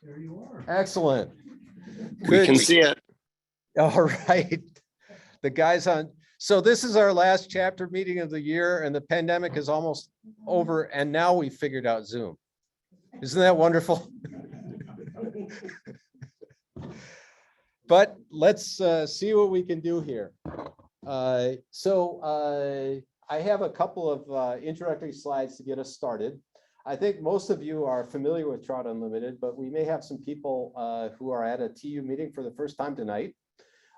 There you are. Excellent. We can see it. All right. The guys on, so this is our last chapter meeting of the year and the pandemic is almost over and now we figured out Zoom. Isn't that wonderful? But let's see what we can do here. I have a couple of introductory slides to get us started. I think most of you are familiar with Trout Unlimited, but we may have some people who are at a TU meeting for the first time tonight.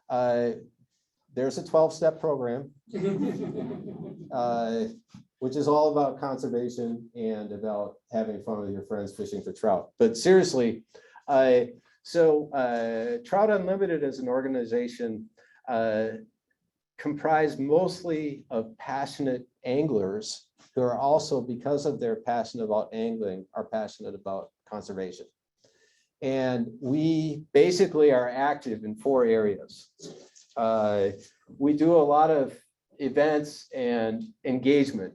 There's a 12-step program, which is all about conservation and about having fun with your friends fishing for trout. But seriously, Trout Unlimited as an organization comprised mostly of passionate anglers who are also, because of their passion about angling, are passionate about conservation. And we basically are active in 4 areas. We do a lot of events and engagement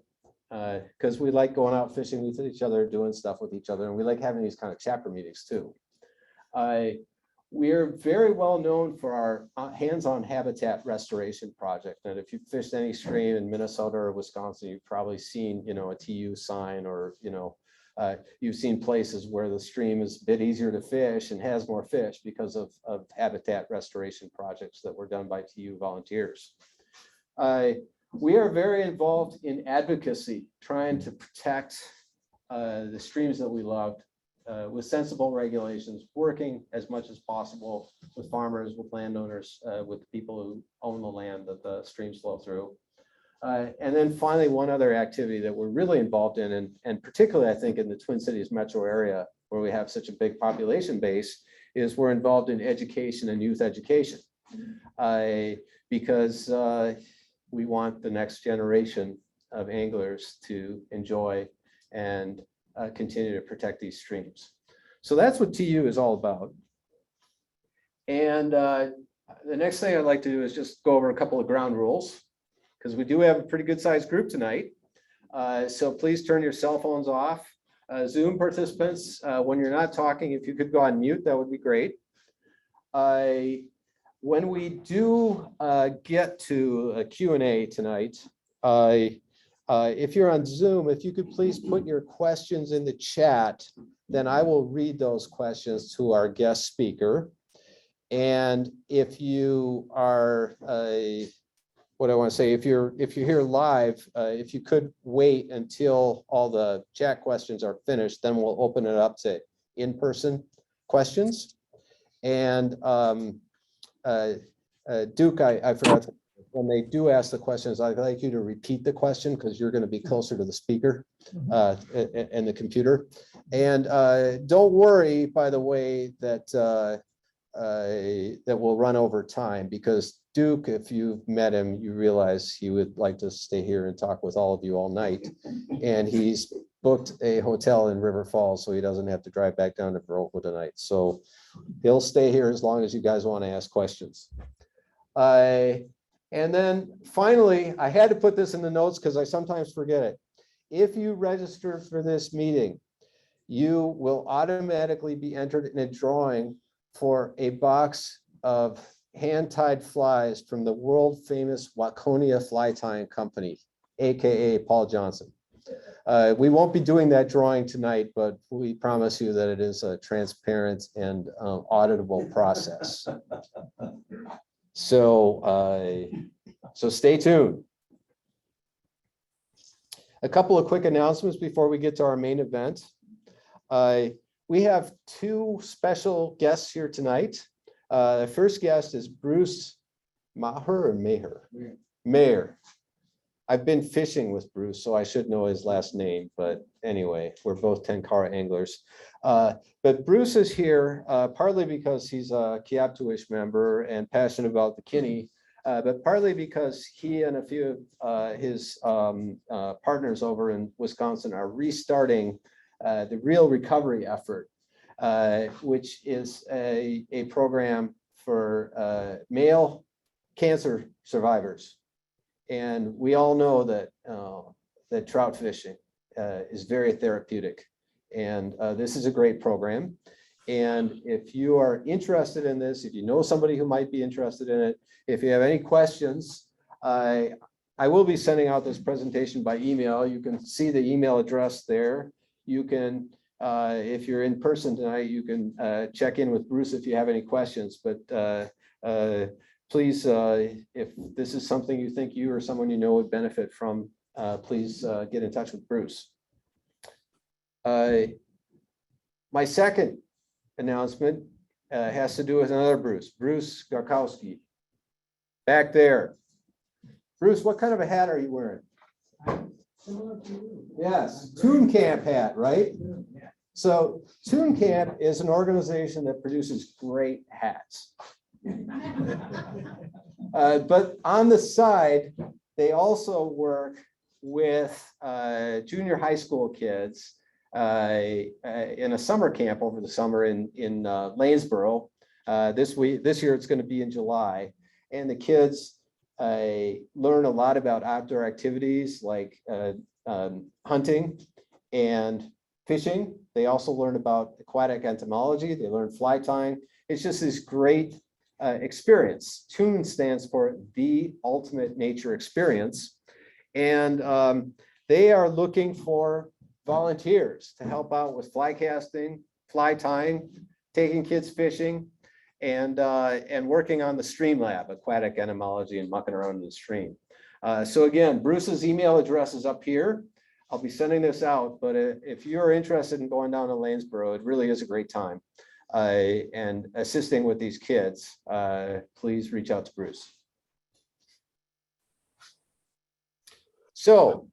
because we like going out fishing with each other, doing stuff with each other, and we like having these kind of chapter meetings too. We're very well known for our hands-on habitat restoration project. And if you've fished any stream in Minnesota or Wisconsin, you've probably seen, a TU sign, or, you've seen places where the stream is a bit easier to fish and has more fish because of habitat restoration projects that were done by TU volunteers. We are very involved in advocacy, trying to protect the streams that we loved with sensible regulations, working as much as possible with farmers, with landowners, with people who own the land that the streams flow through. And then finally, one other activity that we're really involved in, and particularly I think in the Twin Cities metro area where we have such a big population base, is we're involved in education and youth education. Because we want the next generation of anglers to enjoy and continue to protect these streams. So that's what TU is all about. And the next thing I'd like to do is just go over a couple of ground rules, because we do have a pretty good sized group tonight. So please turn your cell phones off. Zoom participants, when you're not talking, if you could go on mute, that would be great. When we do get to a Q&A tonight, if you're on Zoom, if you could please put your questions in the chat, then I will read those questions to our guest speaker. And if you are, what I want to say, if you're here live, if you could wait until all the chat questions are finished, then we'll open it up to in-person questions. And Duke, I forgot to, when they do ask the questions, I'd like you to repeat the question because you're going to be closer to the speaker and the computer. And don't worry, by the way, that that will run over time, because Duke, if you've met him, you realize he would like to stay here and talk with all of you all night. And he's booked a hotel in River Falls, so he doesn't have to drive back down to Baroque tonight. So he'll stay here as long as you guys want to ask questions. And then finally, I had to put this in the notes because I sometimes forget it. If you register for this meeting, you will automatically be entered in a drawing for a box of hand-tied flies from the world famous Waconia Fly Tying Company, AKA Paul Johnson. We won't be doing that drawing tonight, but we promise you that it is a transparent and auditable process. So, so stay tuned. A couple of quick announcements before we get to our main event. We have 2 special guests here tonight. The first guest is Bruce Maher or Maher? Maher. I've been fishing with Bruce, so I should know his last name, but anyway, we're both Tenkara anglers. But Bruce is here partly because he's a Kiaptuish member and passionate about the Kinni, but partly because he and a few of his partners over in Wisconsin are restarting the Real Recovery Effort, which is a program for male cancer survivors. And we all know that that trout fishing is very therapeutic, and this is a great program. And if you are interested in this, if you know somebody who might be interested in it, if you have any questions, I will be sending out this presentation by email. You can see the email address there. You can, if you're in person tonight, you can check in with Bruce if you have any questions. But please, if this is something you think you or someone you know would benefit from, please get in touch with Bruce. My second announcement has to do with another Bruce, Bruce Garkowski. Back there. Bruce, what kind of a hat are you wearing? Yes, Tune Camp hat, right? So Tune Camp is an organization that produces great hats. But on the side, they also work with junior high school kids in a summer camp over the summer in Lanesboro. This year it's going to be in July, and the kids learn a lot about outdoor activities like hunting and fishing. They also learn about aquatic entomology. They learn fly tying. It's just this great experience. TUNE stands for the ultimate nature experience. And they are looking for volunteers to help out with fly casting, fly tying, taking kids fishing, and working on the stream lab, aquatic entomology and mucking around in the stream. So again, Bruce's email address is up here. I'll be sending this out, but if you're interested in going down to Lanesboro, it really is a great time. And assisting with these kids, please reach out to Bruce. So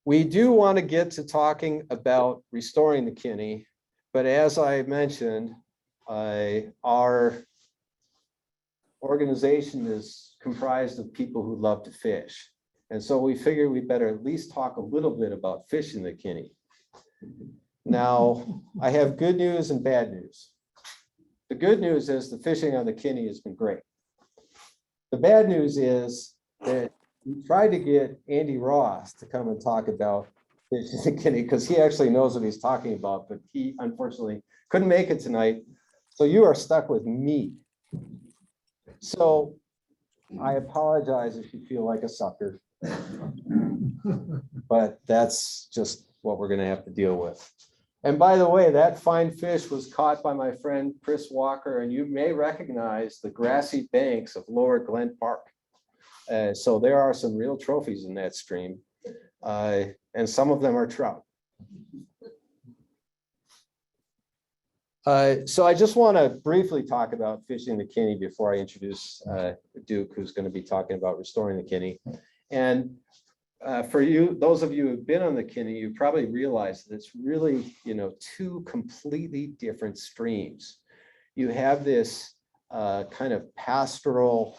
we do want to get to talking about restoring the Kinni, but as I mentioned, our organization is comprised of people who love to fish. And so we figured we better at least talk a little bit about fishing the Kinni. Now, I have good news and bad news. The good news is the fishing on the Kinni has been great. The bad news is that we tried to get Andy Ross to come and talk about fishing the Kinni because he actually knows what he's talking about, but he unfortunately couldn't make it tonight. So you are stuck with me. So I apologize if you feel like a sucker, but that's just what we're going to have to deal with. And by the way, that fine fish was caught by my friend Chris Walker, and you may recognize the grassy banks of Lower Glen Park. So there are some real trophies in that stream, and some of them are trout. So I just want to briefly talk about fishing the Kinni before I introduce Duke, who's going to be talking about restoring the Kinni. And for you, those of you who've been on the Kinni, you probably realize that it's really, two completely different streams. You have this kind of pastoral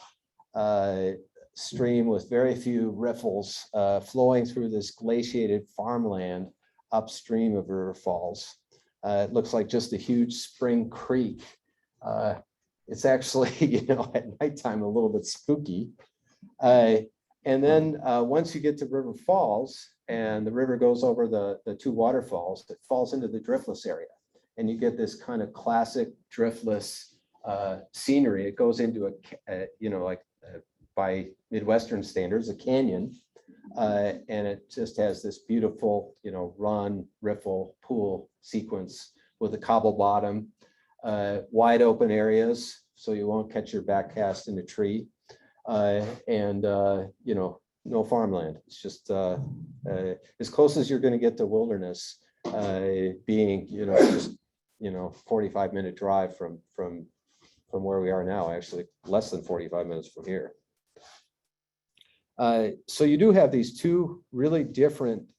stream with very few riffles flowing through this glaciated farmland upstream of River Falls. It looks like just a huge spring creek. It's actually, at nighttime a little bit spooky. And then once you get to River Falls and the river goes over the two waterfalls, it falls into the driftless area. And you get this kind of classic driftless scenery. It goes into by Midwestern standards, a canyon. And it just has this beautiful, run, riffle, pool sequence with a cobble bottom, wide open areas, so you won't catch your back cast in a tree, and no farmland. It's just as close as you're going to get to wilderness, being just 45-minute drive from where we are now. Actually, less than 45 minutes from here. So you do have these two really different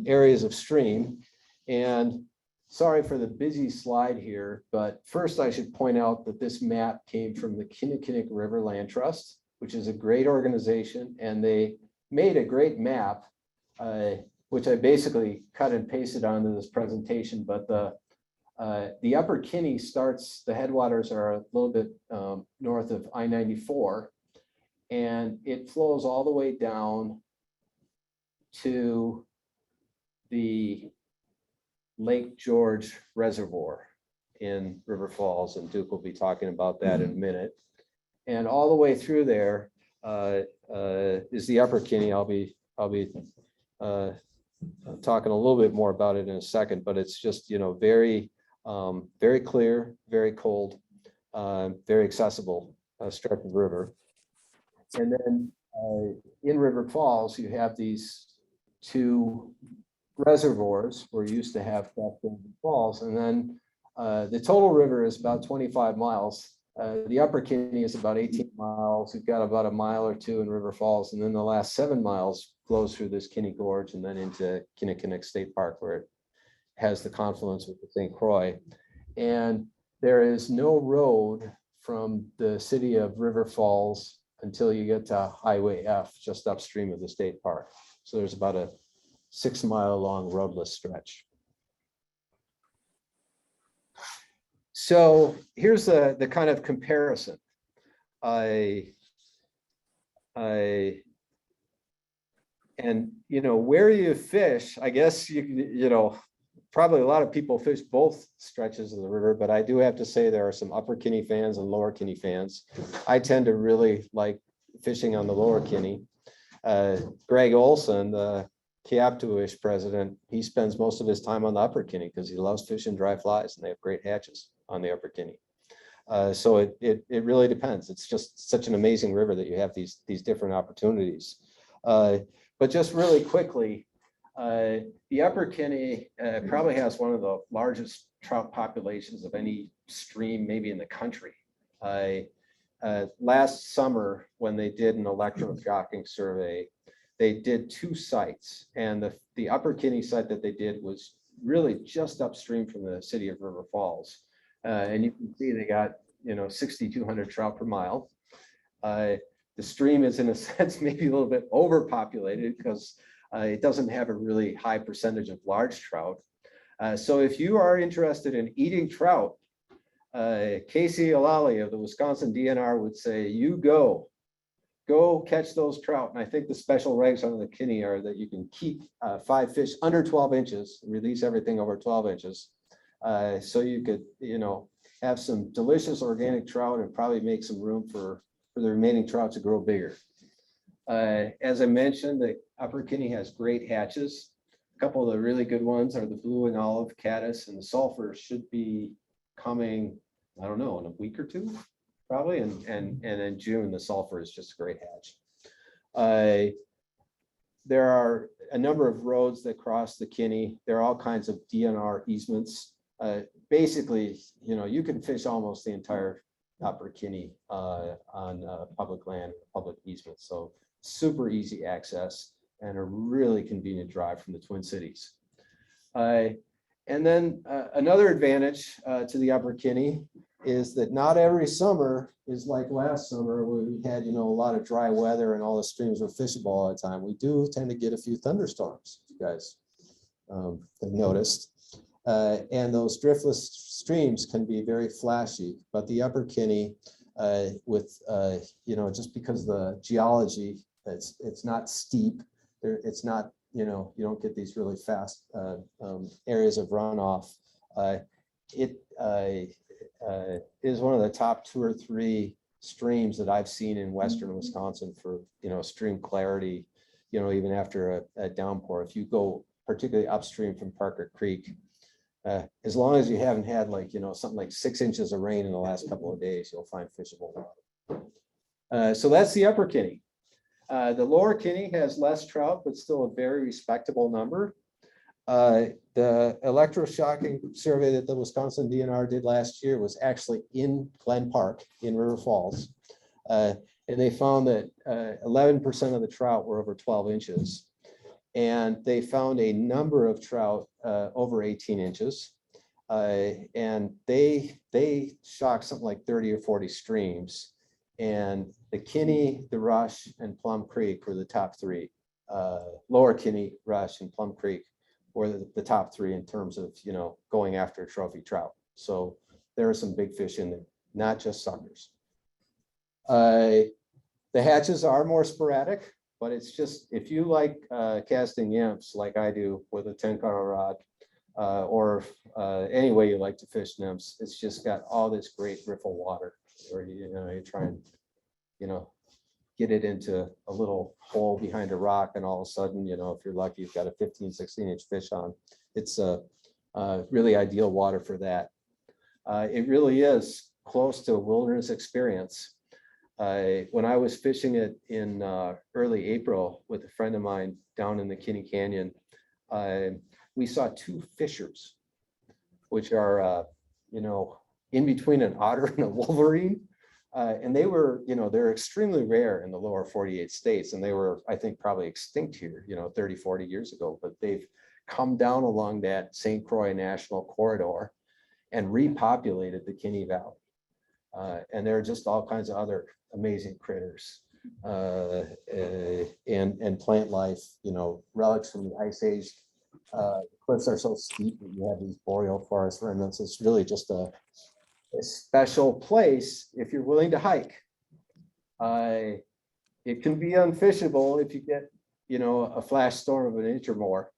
areas of stream. And sorry for the busy slide here, but first I should point out that this map came from the Kinnickinnic River Land Trust, which is a great organization. And they made a great map, which I basically cut and pasted onto this presentation. But the upper Kinni starts, the headwaters are a little bit north of I-94. And it flows all the way down to the Lake George Reservoir in River Falls, and Duke will be talking about that in a minute. And all the way through there is the Upper Kinni. I'll be talking a little bit more about it in a second, but it's just, very, very clear, very cold, very accessible stretch of river. And then in River Falls, you have these two reservoirs where you used to have falls, and then the total river is about 25 miles. The Upper Kinni is about 18 miles. We've got about a mile or two in River Falls, and then the last 7 miles flows through this Kinni Gorge and then into Kinnickinnic State Park, where it has the confluence with the St. Croix. And there is no road from the city of River Falls until you get to Highway F, just upstream of the state park. So there's about a 6 mile long roadless stretch. So here's the kind of comparison. And where you fish, I guess probably a lot of people fish both stretches of the river, but I do have to say there are some Upper Kinni fans and Lower Kinni fans. I tend to really like fishing on the Lower Kinni. Greg Olson, the Kiaptuish president, he spends most of his time on the Upper Kinni because he loves fishing dry flies, and they have great hatches on the Upper Kinni. So it really depends. It's just such an amazing river that you have these different opportunities. But just really quickly, the Upper Kinni probably has one of the largest trout populations of any stream, maybe in the country. Last summer, when they did an electroshocking survey, they did 2 sites, and the Upper Kinni site that they did was really just upstream from the city of River Falls. And you can see they got 6,200 trout per mile. The stream is, in a sense, maybe a little bit overpopulated because it doesn't have a really high percentage of large trout. So if you are interested in eating trout, Casey Alali of the Wisconsin DNR would say, you go catch those trout. And I think the special regs on the Kinni are that you can keep 5 fish under 12 inches, release everything over 12 inches. So you could, have some delicious organic trout and probably make some room for the remaining trout to grow bigger. As I mentioned, the Upper Kinni has great hatches. A couple of the really good ones are the blue and olive caddis, and the sulfur should be coming, I don't know, in a week or 2, probably. And in June, the sulfur is just a great hatch. There are a number of roads that cross the Kinni. There are all kinds of DNR easements. Basically, you can fish almost the entire Upper Kinni on public land, public easement. So super easy access and a really convenient drive from the Twin Cities. And then another advantage to the Upper Kinni is that not every summer is like last summer where we had, a lot of dry weather and all the streams were fishable all the time. We do tend to get a few thunderstorms, you guys have noticed. And those driftless streams can be very flashy, but the Upper Kinni, with just because the geology, it's not steep. It's not, you don't get these really fast areas of runoff. It is one of the top 2 or 3 streams that I've seen in western Wisconsin for stream clarity. Even after a downpour, if you go particularly upstream from Parker Creek. As long as you haven't had something like 6 inches of rain in the last couple of days, you'll find fishable water. So that's the Upper Kinni. The Lower Kinni has less trout, but still a very respectable number. The electroshocking survey that the Wisconsin DNR did last year was actually in Glen Park in River Falls. And they found that 11% of the trout were over 12 inches. And they found a number of trout over 18 inches. And they shocked something like 30 or 40 streams. And the Kinni, the Rush, and Plum Creek were the top 3. Lower Kinni, Rush, and Plum Creek were the top 3 in terms of, going after trophy trout. So there are some big fish in there, not just suckers. The hatches are more sporadic. But it's just, if you like casting yamps like I do with a 10-color rod, or any way you like to fish nymphs. It's just got all this great riffle water where you try and get it into a little hole behind a rock, and all of a sudden, if you're lucky, you've got a 15, 16-inch fish on. It's a really ideal water for that. It really is close to a wilderness experience. When I was fishing it in early April with a friend of mine down in the Kinni Canyon, we saw two fishers, which are, in between an otter and a wolverine. And they were, they're extremely rare in the lower 48 states. And they were, I think, probably extinct here, 30, 40 years ago. But they've come down along that St. Croix National Corridor and repopulated the Kinni Valley. And there are just all kinds of other amazing critters and plant life, relics from the Ice Age. Cliffs are so steep that you have these boreal forest remnants. It's really just a special place if you're willing to hike. It can be unfishable if you get, a flash storm of an inch or more.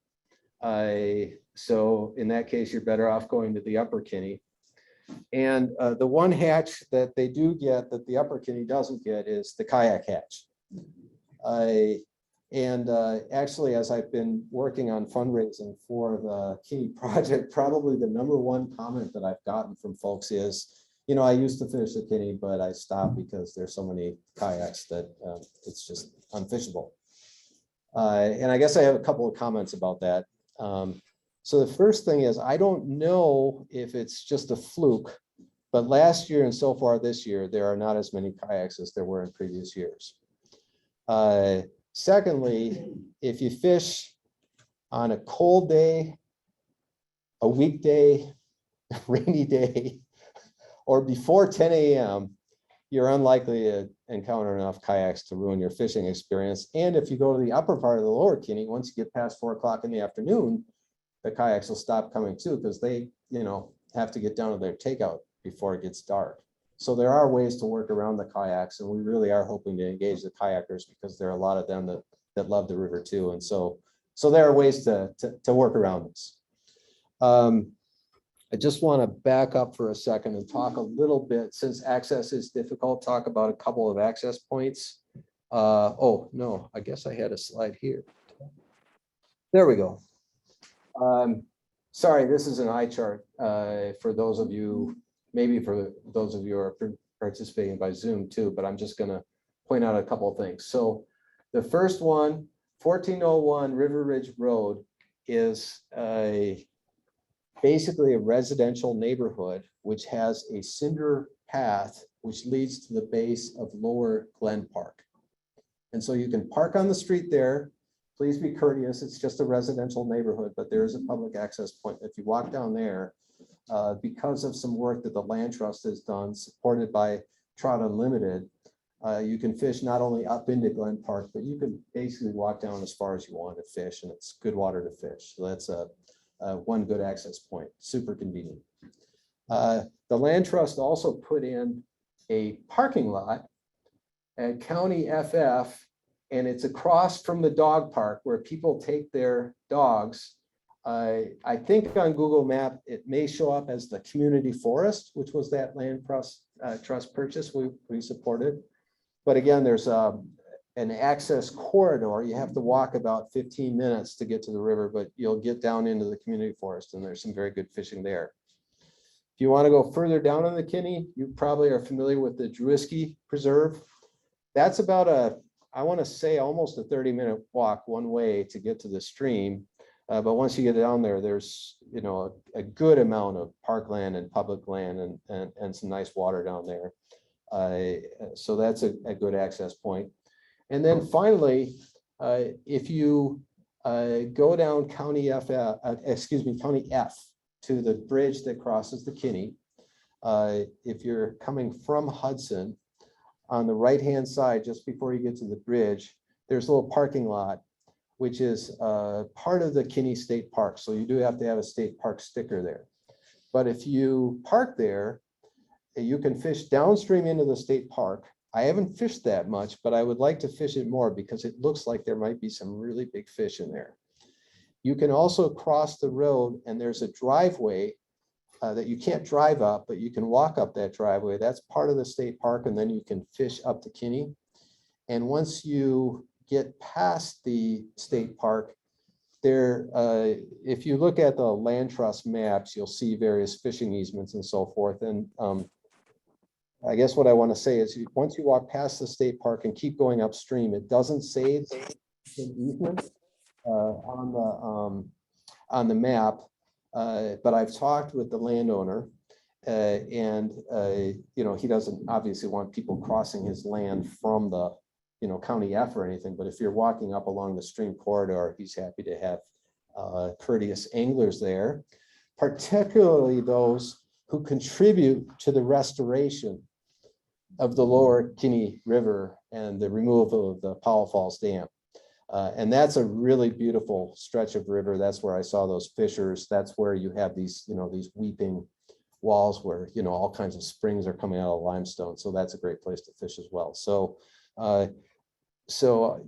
So in that case, you're better off going to the Upper Kinni. And the one hatch that they do get that the Upper Kinni doesn't get is the kayak hatch. Actually, as I've been working on fundraising for the Kinni project, probably the #1 comment that I've gotten from folks is, I used to fish the Kinni, but I stopped because there's so many kayaks that it's just unfishable. And I guess I have a couple of comments about that. So the first thing is, I don't know if it's just a fluke, but last year and so far this year, there are not as many kayaks as there were in previous years. Secondly, if you fish on a cold day, a weekday, a rainy day, or before 10 a.m., you're unlikely to encounter enough kayaks to ruin your fishing experience. And if you go to the upper part of the Lower Kinni, once you get past 4 o'clock in the afternoon, the kayaks will stop coming too, because they, have to get down to their takeout before it gets dark. So there are ways to work around the kayaks, and we really are hoping to engage the kayakers because there are a lot of them that love the river too. And so there are ways to work around this. I just want to back up for a second and talk a little bit, since access is difficult, talk about a couple of access points. Oh, no, I guess I had a slide here. There we go. Sorry, this is an eye chart for those of you, maybe for those of you who are participating by Zoom too, but I'm just going to point out a couple of things. So the first one, 1401 River Ridge Road, is basically a residential neighborhood which has a cinder path which leads to the base of Lower Glen Park. And so you can park on the street there. Please be courteous. It's just a residential neighborhood, but there is a public access point. If you walk down there, because of some work that the Land Trust has done, supported by Trout Unlimited, you can fish not only up into Glen Park, but you can basically walk down as far as you want to fish, and it's good water to fish. So that's one good access point, super convenient. The Land Trust also put in a parking lot at County FF, and it's across from the dog park where people take their dogs. I think on Google Map, it may show up as the community forest, which was that Land Trust purchase we supported. But again, there's an access corridor. You have to walk about 15 minutes to get to the river, but you'll get down into the community forest, and there's some very good fishing there. If you want to go further down in the Kinni, you probably are familiar with the Druiski Preserve. That's about I want to say almost a 30-minute walk one way to get to the stream. But once you get down there, there's a good amount of parkland and public land and some nice water down there. So that's a good access point. And then finally, if you go down County F to the bridge that crosses the Kinni, if you're coming from Hudson, on the right-hand side, just before you get to the bridge, there's a little parking lot, which is part of the Kinni State Park. So you do have to have a state park sticker there. But if you park there, you can fish downstream into the state park. I haven't fished that much, but I would like to fish it more because it looks like there might be some really big fish in there. You can also cross the road, and there's a driveway that you can't drive up, but you can walk up that driveway. That's part of the state park, and then you can fish up to Kinni. And once you get past the state park, there, if you look at the land trust maps, you'll see various fishing easements and so forth. And I guess what I want to say is, once you walk past the state park and keep going upstream, it doesn't say it's an easement on the map. But I've talked with the landowner, and you know, he doesn't obviously want people crossing his land from the, you know, county F or anything. But if you're walking up along the stream corridor, he's happy to have courteous anglers there, particularly those who contribute to the restoration of the Lower Kinnickinnic River and the removal of the Powell Dam. And that's a really beautiful stretch of river. That's where I saw those fishers. That's where you have these, you know, these weeping walls where, you know, all kinds of springs are coming out of limestone. So that's a great place to fish as well. So,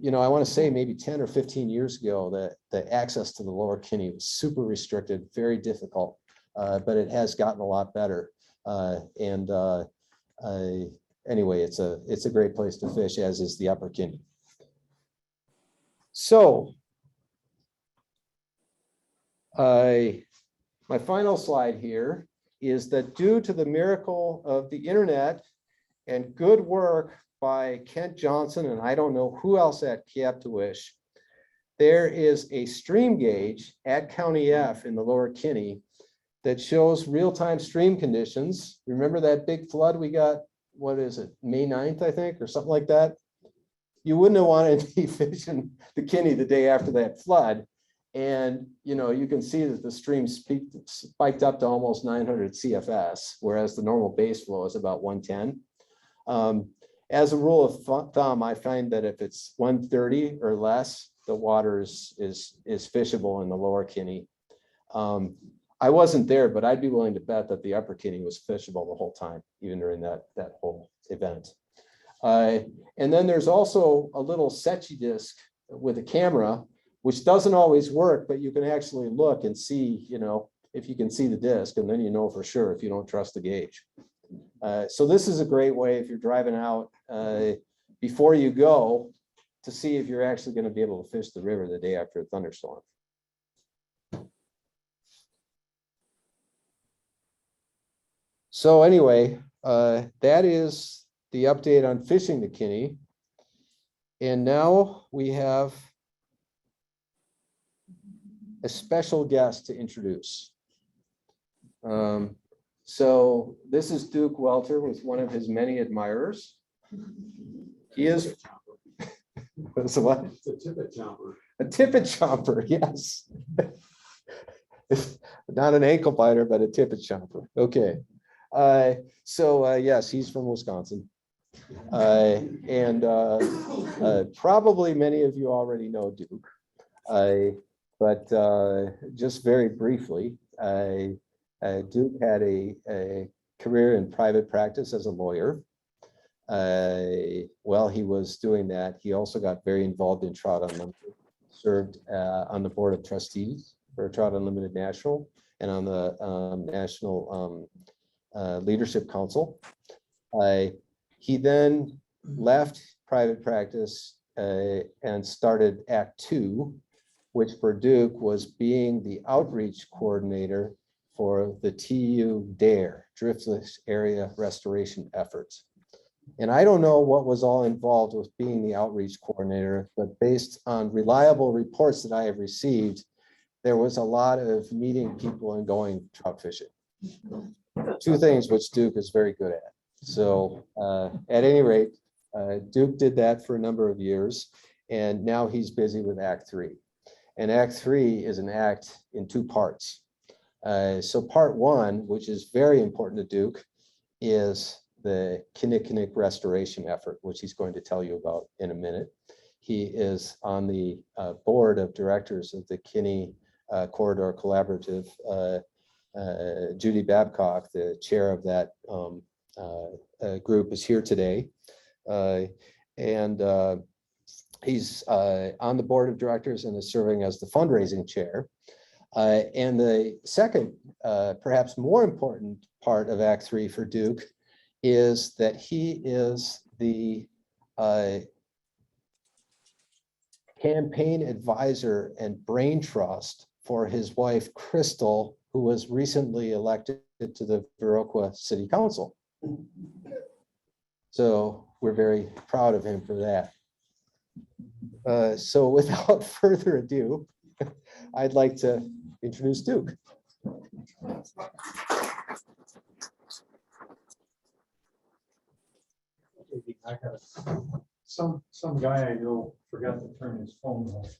you know, I want to say maybe 10 or 15 years ago that the access to the Lower Kinnickinnic was super restricted, very difficult, but it has gotten a lot better. Anyway, it's a great place to fish, as is the Upper Kinni. So my final slide here is that due to the miracle of the internet and good work by Kent Johnson, and I don't know who else at Kiaptawish, there is a stream gauge at County F in the Lower Kinni that shows real-time stream conditions. Remember that big flood we got, what is it, May 9th, I think, or something like that? You wouldn't have wanted to be fishing the Kinni the day after that flood. And, you know, you can see that the stream spiked up to almost 900 CFS, whereas the normal base flow is about 110. As a rule of thumb, I find that if it's 130 or less, the water is fishable in the Lower Kinni. I wasn't there, but I'd be willing to bet that the Upper Kinni was fishable the whole time, even during that whole event. And then there's also a little Secchi disc with a camera, which doesn't always work, but you can actually look and see, you know, if you can see the disc, and then you know for sure if you don't trust the gauge. So this is a great way if you're driving out before you go to see if you're actually going to be able to fish the river the day after a thunderstorm. So anyway, that is the update on fishing the Kinni. And now we have a special guest to introduce. So this is Duke Welter with one of his many admirers. He is what's what? It's a tippet chomper. A tippet chomper, yes. Not an ankle biter, but a tippet chomper. Okay. Yes, he's from Wisconsin. Probably many of you already know Duke. But just very briefly, Duke had a career in private practice as a lawyer. While he was doing that, he also got very involved in Trout Unlimited, served on the board of trustees for Trout Unlimited National and on the National Leadership Council. He then left private practice and started Act 2, which for Duke was being the outreach coordinator for the TU DARE, Driftless Area Restoration Efforts. And I don't know what was all involved with being the outreach coordinator, but based on reliable reports that I have received, there was a lot of meeting people and going trout fishing. Two things which Duke is very good at. So at any rate, Duke did that for a number of years, and now he's busy with Act 3. And Act 3 is an act in two parts. So part one, which is very important to Duke, is the Kinnickinnic restoration effort, which he's going to tell you about in a minute. He is on the board of directors of the Kinni Corridor Collaborative. Judy Babcock, the chair of that group, is here today. He's on the board of directors and is serving as the fundraising chair. And the second, perhaps more important part of Act 3 for Duke is that he is the campaign advisor and brain trust for his wife, Crystal, who was recently elected to the Viroqua City Council. So we're very proud of him for that. So without further ado, I'd like to introduce Duke. Some guy I know forgot to turn his phone off.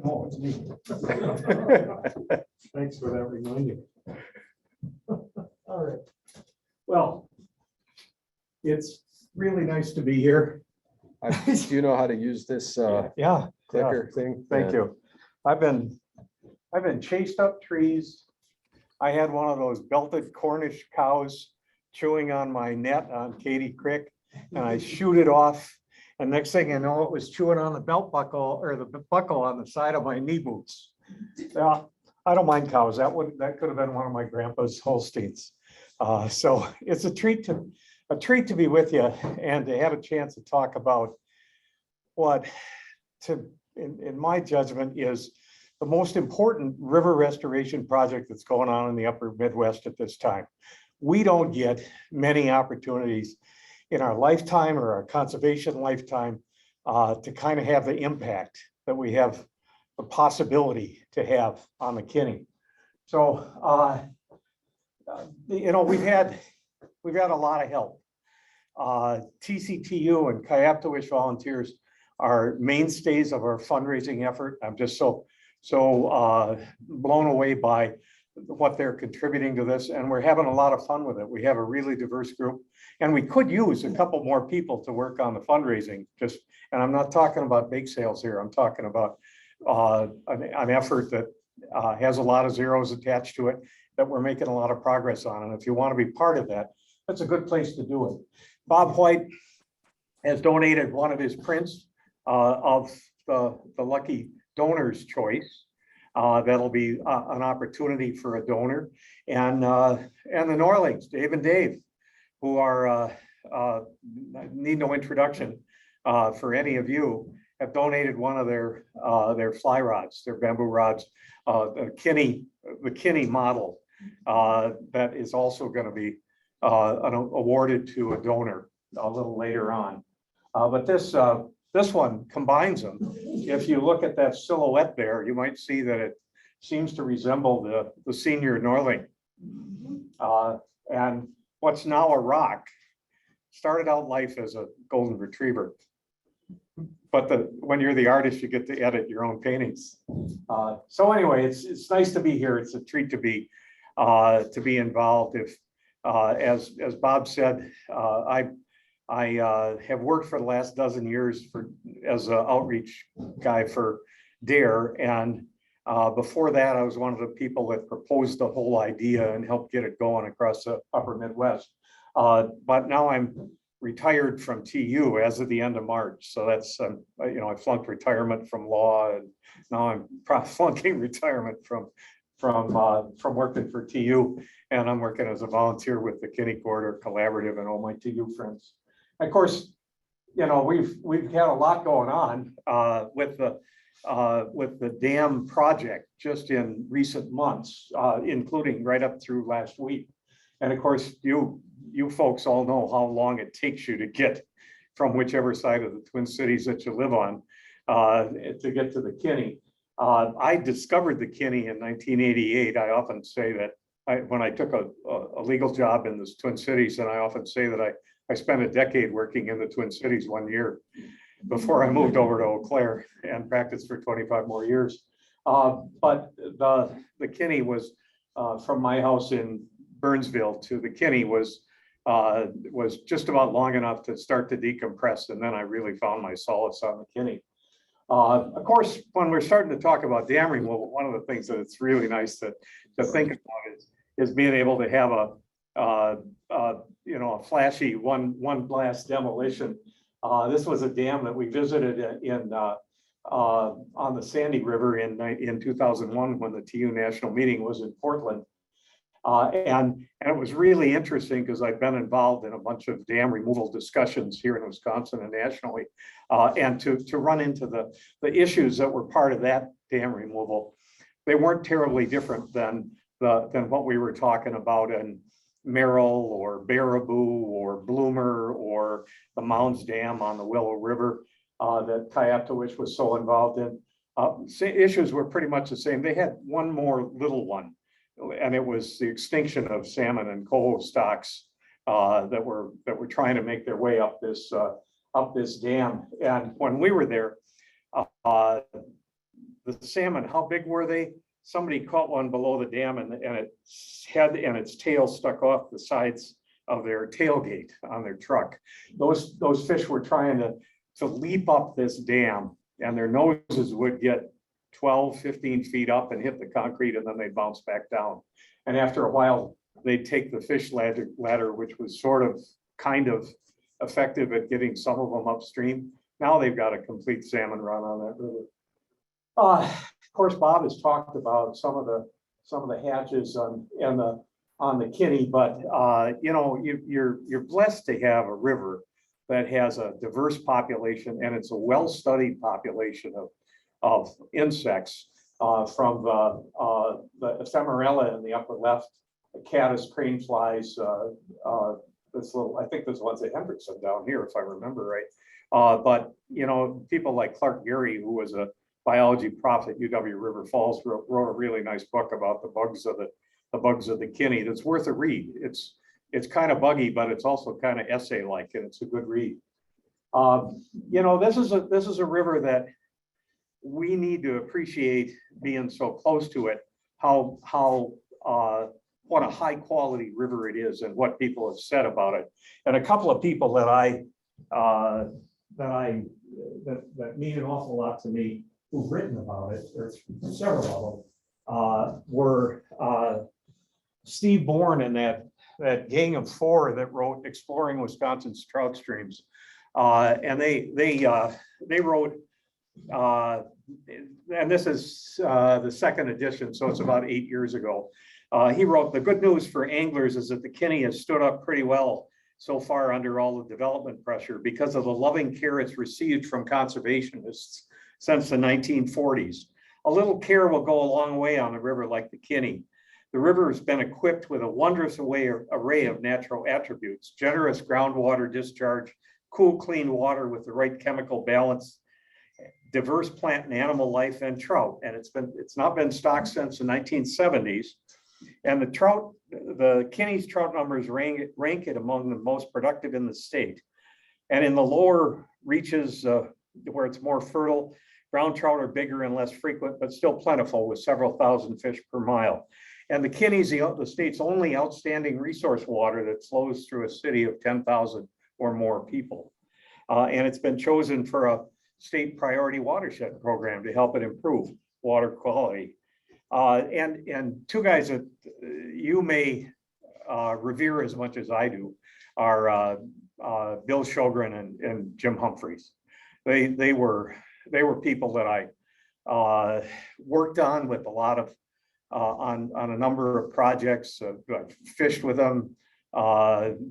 No, it's me. Thanks for that reminder. All right. Well, it's really nice to be here. Do you know how to use this Yeah. clicker thing? Thank you. I've been chased up trees. I had one of those belted Cornish cows chewing on my net on Katy Creek, and I shoot it off. And next thing I know, it was chewing on the belt buckle or the buckle on the side of my knee boots. Yeah, I don't mind cows. That could have been one of my grandpa's Holsteins. So it's a treat to be with you and to have a chance to talk about what, in my judgment, is the most important river restoration project that's going on in the upper Midwest at this time. We don't get many opportunities in our lifetime or our conservation lifetime to kind of have the impact that we have the possibility to have on the Kinni. So, you know, we've had a lot of help. TCTU and Kayaptawish volunteers are mainstays of our fundraising effort. I'm just so blown away by what they're contributing to this, and we're having a lot of fun with it. We have a really diverse group, and we could use a couple more people to work on the fundraising. And I'm not talking about bake sales here. I'm talking about an effort that has a lot of zeros attached to it that we're making a lot of progress on. And if you want to be part of that, that's a good place to do it. Bob White has donated one of his prints of the lucky donor's choice. That'll be an opportunity for a donor, and the Norlings, Dave and Dave, who are need no introduction for any of you, have donated one of their fly rods, their bamboo rods, the Kinni model that is also going to be awarded to a donor a little later on. But this one combines them. If you look at that silhouette there, you might see that it seems to resemble the senior Norling. And what's now a rock started out life as a golden retriever. But when you're the artist, you get to edit your own paintings. So anyway, it's nice to be here. It's a treat to be involved. If as Bob said, I have worked for the last dozen years as an outreach guy for DARE, and before that, I was one of the people that proposed the whole idea and helped get it going across the upper Midwest. But now I'm retired from TU as of the end of March. So that's, you know, I flunked retirement from law, and now I'm flunking retirement from working for TU, and I'm working as a volunteer with the Kinni Corridor Collaborative and all my TU friends. Of course, you know, we've had a lot going on with the dam project just in recent months, including right up through last week. And of course, you folks all know how long it takes you to get from whichever side of the Twin Cities that you live on to get to the Kinni. I discovered the Kinni in 1988. I often say that when I took a legal job in the Twin Cities, and I often say that I spent a decade working in the Twin Cities 1 year before I moved over to Eau Claire and practiced for 25 more years. But the Kinni was from my house in Burnsville to the Kinni was just about long enough to start to decompress, and then I really found my solace on the Kinni. Of course, when we're starting to talk about dam removal, one of the things that it's really nice to think about is being able to have a you know, a flashy one blast demolition This was a dam that we visited on the Sandy River in 2001 when the TU national meeting was in Portland. And it was really interesting because I've been involved in a bunch of dam removal discussions here in Wisconsin and nationally. And to run into the issues that were part of that dam removal, they weren't terribly different than what we were talking about in Merrill or Baraboo or Bloomer or the Mounds Dam on the Willow River that Kayaptowicz was so involved in. Issues were pretty much the same. They had one more little one, and it was the extinction of salmon and coho stocks that were trying to make their way up this dam. And when we were there, the salmon, how big were they? Somebody caught one below the dam, and its head and its tail stuck off the sides of their tailgate on their truck. Those fish were trying to leap up this dam, and their noses would get 12, 15 feet up and hit the concrete, and then they'd bounce back down. And after a while, they'd take the fish ladder, which was kind of effective at getting some of them upstream. Now they've got a complete salmon run on that river. Of course, Bob has talked about some of the hatches on the Kinni, but you know, you're blessed to have a river that has a diverse population, and it's a well-studied population of insects, from the ephemerella in the upper left, the caddis, crane flies, I think this one's a Hendrickson down here, if I remember right. But you know, people like Clark Gary, who was a biology prof at UW River Falls, wrote a really nice book about the bugs of the Kinni. That's worth a read. It's kind of buggy, but it's also kind of essay-like, and it's a good read. You know, this is a river that we need to appreciate being so close to it. What a high quality river it is, and what people have said about it. And a couple of people that mean an awful lot to me who've written about it, or several of them, were Steve Bourne and that gang of four that wrote Exploring Wisconsin's Trout Streams. And they wrote, and this is the second edition, so it's about 8 years ago. He wrote, "The good news for anglers is that the Kinni has stood up pretty well so far under all the development pressure because of the loving care it's received from conservationists since the 1940s. A little care will go a long way on a river like the Kinni. The river has been equipped with a wondrous array of natural attributes: generous groundwater discharge, cool, clean water with the right chemical balance, diverse plant and animal life, and trout. And it's not been stocked since the 1970s. And the Kinni's trout numbers rank it among the most productive in the state. And in the lower reaches where it's more fertile, brown trout are bigger and less frequent, but still plentiful, with several thousand fish per mile. And the Kinni is the state's only outstanding resource water that flows through a city of 10,000 or more people. And it's been chosen for a state priority watershed program to help it improve water quality. And two guys that you may revere as much as I do are Bill Sjogren and Jim Humphreys. They were people that I worked on with a lot of on a number of projects. Fished with them,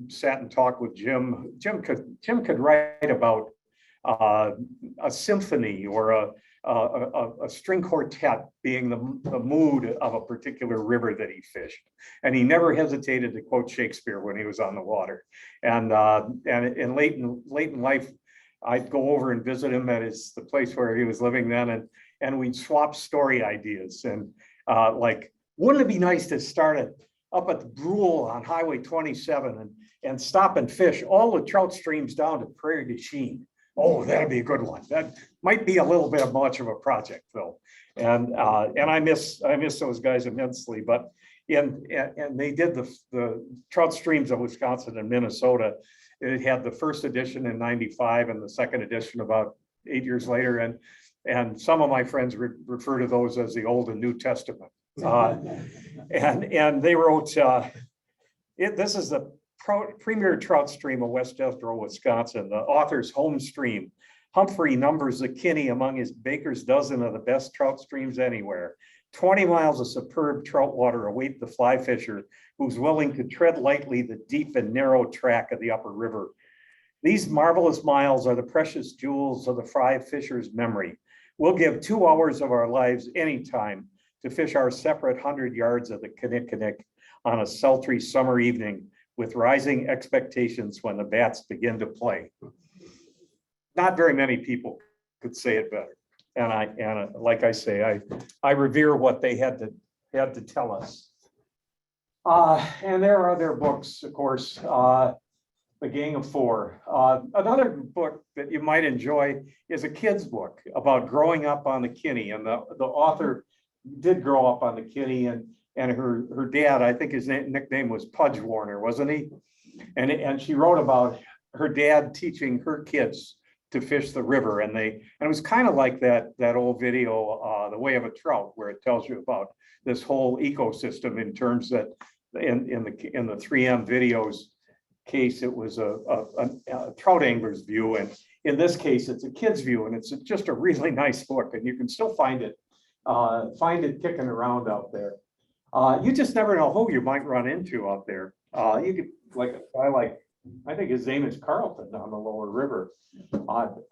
sat and talked with Jim. Jim could write about a symphony or a string quartet being the mood of a particular river that he fished, and he never hesitated to quote Shakespeare when he was on the water. And late in life, I'd go over and visit him at the place where he was living then, and we'd swap story ideas. And like, wouldn't it be nice to start up at the Brule on Highway 27 and stop and fish all the trout streams down to Prairie du Chien? Oh, that'd be a good one. That might be a little bit of much of a project, though. And I miss those guys immensely. But and they did the trout streams of Wisconsin and Minnesota. It had the first edition in '95 and the second edition about 8 years later. And some of my friends refer to those as the Old and New Testament. And they wrote, this is premier trout stream of West Jethro, Wisconsin. The author's home stream. Humphrey numbers the Kinni among his baker's dozen of the best trout streams anywhere. 20 miles of superb trout water await the fly fisher who's willing to tread lightly the deep and narrow track of the upper river. These marvelous miles are the precious jewels of the fly fisher's memory. We'll give 2 hours of our lives anytime to fish our separate 100 yards of the Kinnickinnic on a sultry summer evening with rising expectations when the bats begin to play. Not very many people could say it better. And like I say, I revere what they had to tell us. And there are their books, of course, The Gang of Four. Another book that you might enjoy is a kid's book about growing up on the Kinni. And the author did grow up on the Kinni, and her dad, I think his nickname was Pudge Warner, wasn't he? And she wrote about her dad teaching her kids to fish the river, and it was kind of like that old video, The Way of a Trout, where it tells you about this whole ecosystem in terms that in the 3M videos case, it was a trout angler's view, and in this case, it's a kid's view, and it's just a really nice book, and you can still find it kicking around out there. You just never know who you might run into out there. You could, like a guy like, I think his name is Carlton on the Lower River. But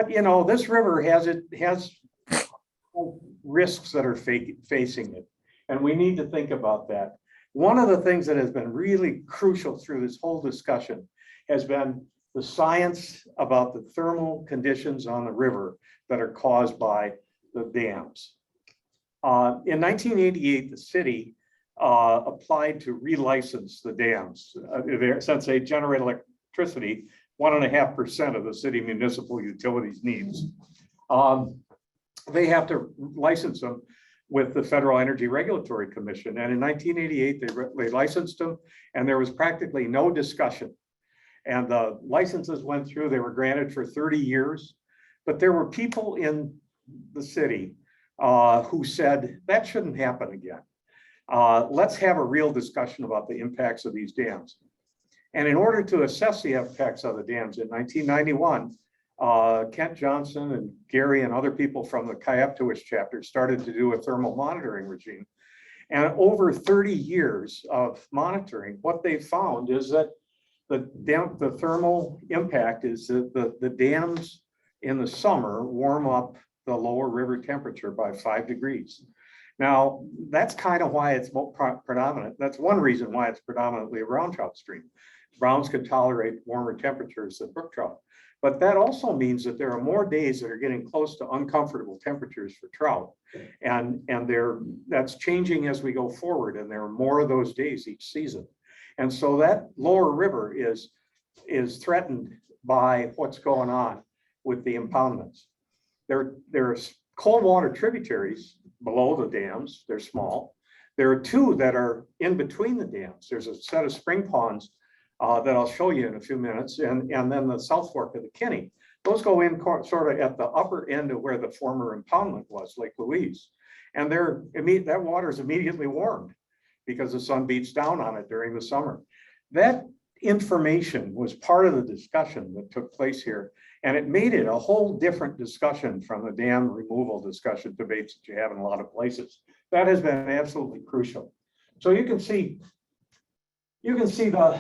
you know, this river has risks that are facing it, and we need to think about that. One of the things that has been really crucial through this whole discussion has been the science about the thermal conditions on the river that are caused by the dams. In 1988, the city applied to relicense the dams. Since they generate electricity, 1.5% of the city municipal utilities needs. They have to license them with the Federal Energy Regulatory Commission. And in 1988, they licensed them, and there was practically no discussion. And the licenses went through, they were granted for 30 years, but there were people in the city who said that shouldn't happen again. Let's have a real discussion about the impacts of these dams. And in order to assess the impacts of the dams in 1991, Kent Johnson and Gary and other people from the Electroshocking chapter started to do a thermal monitoring regime. And over 30 years of monitoring, what they found is that the thermal impact is that the dams in the summer warm up the lower river temperature by 5 degrees. Now, that's kind of why it's predominant. That's one reason why it's predominantly a brown trout stream. Browns can tolerate warmer temperatures than brook trout. But that also means that there are more days that are getting close to uncomfortable temperatures for trout. And that's changing as we go forward, and there are more of those days each season. And so that lower river is threatened by what's going on with the impoundments. There's cold water tributaries below the dams. They're small. There are two that are in between the dams. There's a set of spring ponds that I'll show you in a few minutes, and then the South Fork of the Kinni. Those go in sort of at the upper end of where the former impoundment was, Lake Louise. And that water is immediately warmed because the sun beats down on it during the summer. That information was part of the discussion that took place here, and it made it a whole different discussion from the dam removal discussion debates that you have in a lot of places. That has been absolutely crucial. So you can see the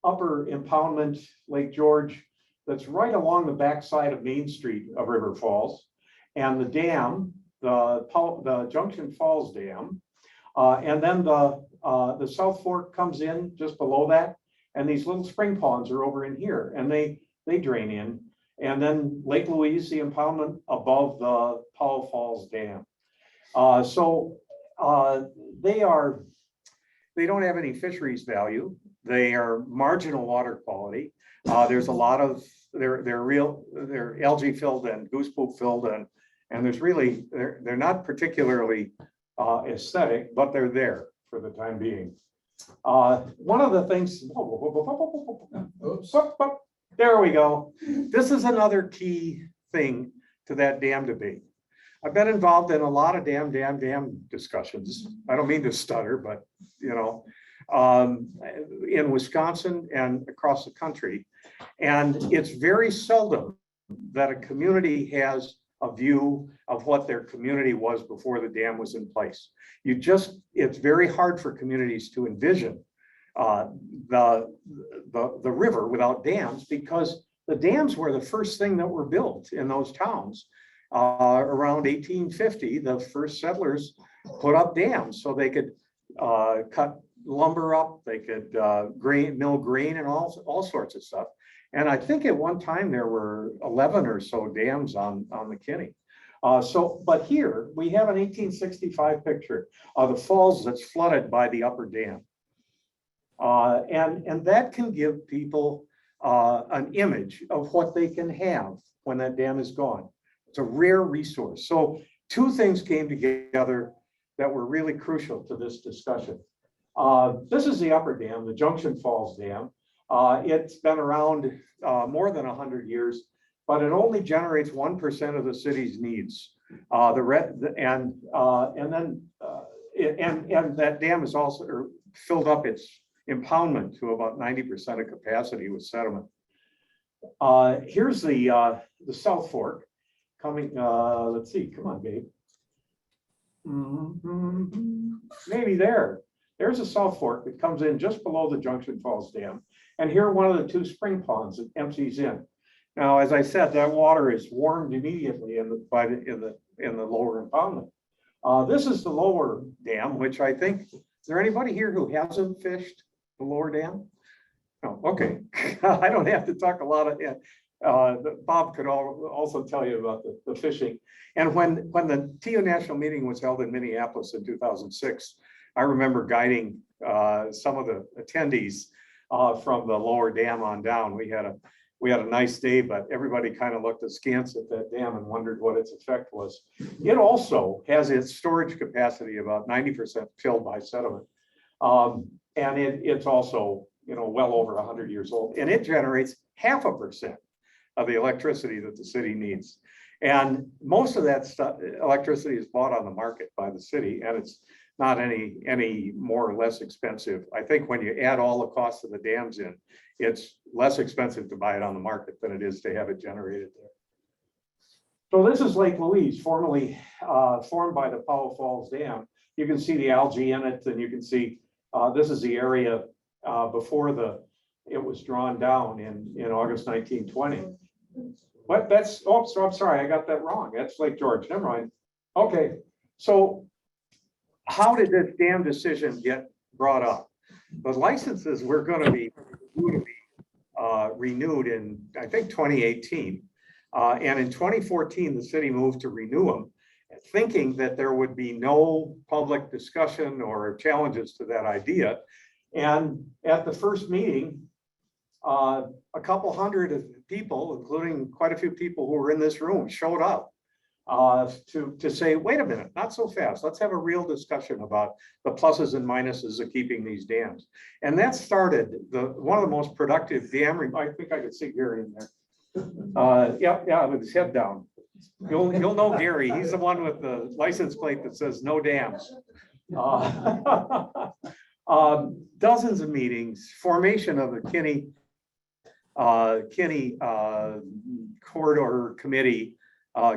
upper impoundment, Lake George, that's right along the backside of Main Street of River Falls, and the dam, the Junction Falls Dam, and then the South Fork comes in just below that, and these little spring ponds are over in here, and they drain in, and then Lake Louise, the impoundment above the Powell Falls Dam. They don't have any fisheries value. They are marginal water quality. There's a lot of they're algae filled and goose poop filled, and there's really they're not particularly aesthetic, but they're there for the time being. One of the things, there we go. This is another key thing to that dam debate. I've been involved in a lot of dam discussions. I don't mean to stutter, but in Wisconsin and across the country. And it's very seldom that a community has a view of what their community was before the dam was in place. It's very hard for communities to envision the river without dams, because the dams were the first thing that were built in those towns. Around 1850, the first settlers put up dams so they could cut lumber up, they could mill grain and all sorts of stuff. And I think at one time there were 11 or so dams on the Kinni. But here we have an 1865 picture of the falls that's flooded by the upper dam. And that can give people an image of what they can have when that dam is gone. It's a rare resource. So two things came together that were really crucial to this discussion. This is the upper dam, the Junction Falls Dam. It's been around more than 100 years, but it only generates 1% of the city's needs. And that dam is also filled up its impoundment to about 90% of capacity with sediment. Here's the South Fork coming. Let's see. Come on, Gabe. Maybe there. There's a South Fork that comes in just below the Junction Falls Dam. And here, one of the two spring ponds that empties in. Now, as I said, that water is warmed immediately in the lower impoundment. This is the Lower Dam, which I think, is there anybody here who hasn't fished the Lower Dam? No, okay. I don't have to talk a lot of it. Bob could also tell you about the fishing. And when the TU National Meeting was held in Minneapolis in 2006, I remember guiding some of the attendees from the Lower Dam on down. We had a nice day, but everybody kind of looked askance at that dam and wondered what its effect was. It also has its storage capacity about 90% filled by sediment. And it's also, well over 100 years old, and it generates 0.5% of the electricity that the city needs. And most of that stuff, electricity, is bought on the market by the city, and it's not any more or less expensive. I think when you add all the costs of the dams in, it's less expensive to buy it on the market than it is to have it generated there. So this is Lake Louise, formerly formed by the Powell Falls Dam. You can see the algae in it, and you can see this is the area before it was drawn down in August 1920. What? So I'm sorry, I got that wrong. That's Lake George. Never mind. Okay, so how did this dam decision get brought up? The licenses were going to be renewed in, I think, 2018. And in 2014, the city moved to renew them, thinking that there would be no public discussion or challenges to that idea. And at the first meeting, a couple hundred of people, including quite a few people who were in this room, showed up to say, wait a minute, not so fast. Let's have a real discussion about the pluses and minuses of keeping these dams. And that started one of the most productive dam. I think I could see Gary in there. Yeah, with his head down. You'll know Gary. He's the one with the license plate that says no dams. Dozens of meetings, formation of the Kinni corridor committee.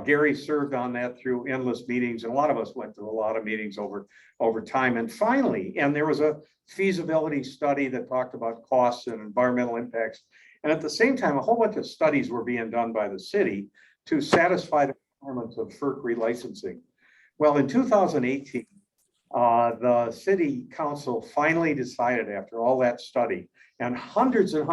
Gary served on that through endless meetings, and a lot of us went through a lot of meetings over time. And finally, there was a feasibility study that talked about costs and environmental impacts. And at the same time, a whole bunch of studies were being done by the city to satisfy the requirements of FERC relicensing. Well, in 2018, the city council finally decided, after all that study, and hundreds of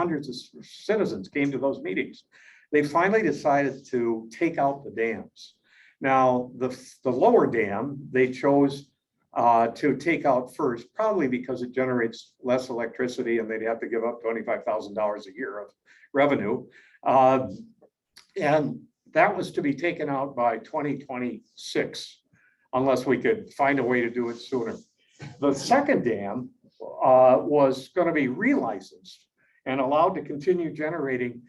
citizens came to those meetings, they finally decided to take out the dams. Now, the lower dam, they chose to take out first, probably because it generates less electricity and they'd have to give up $25,000 a year of revenue. And that was to be taken out by 2026, unless we could find a way to do it sooner. The second dam was going to be relicensed and allowed to continue generating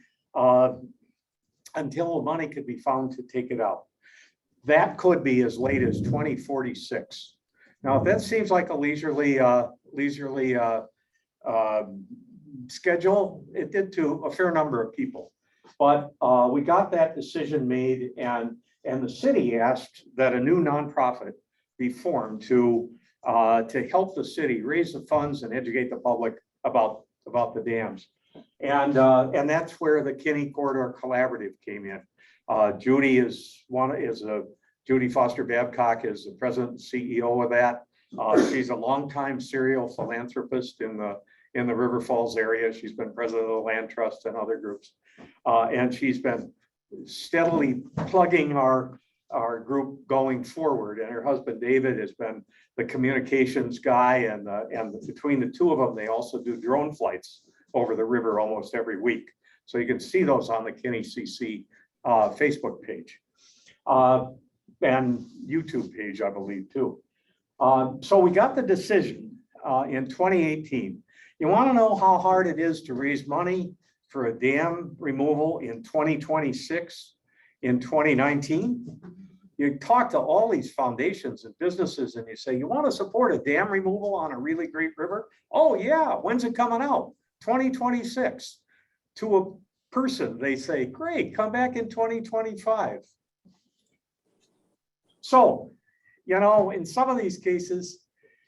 until money could be found to take it out. that could be as late as 2046. Now, if that seems like a leisurely schedule, it did to a fair number of people. But we got that decision made, and the city asked that a new nonprofit be formed to help the city raise the funds and educate the public about the dams. And that's where the Kinni Corridor Collaborative came in. Judy Judy Foster Babcock is the president and CEO of that. She's a longtime serial philanthropist in the River Falls area. She's been president of the Land Trust and other groups. And she's been steadily plugging our group going forward. And her husband, David, has been the communications guy. And between the two of them, they also do drone flights over the river almost every week. So you can see those on the Kinni CC Facebook page and YouTube page, I believe, too. So we got the decision in 2018. You want to know how hard it is to raise money for a dam removal in 2026, in 2019? You talk to all these foundations and businesses and you say, you want to support a dam removal on a really great river? Oh yeah, when's it coming out? 2026. To a person, they say, great, come back in 2025. So, you know, in some of these cases,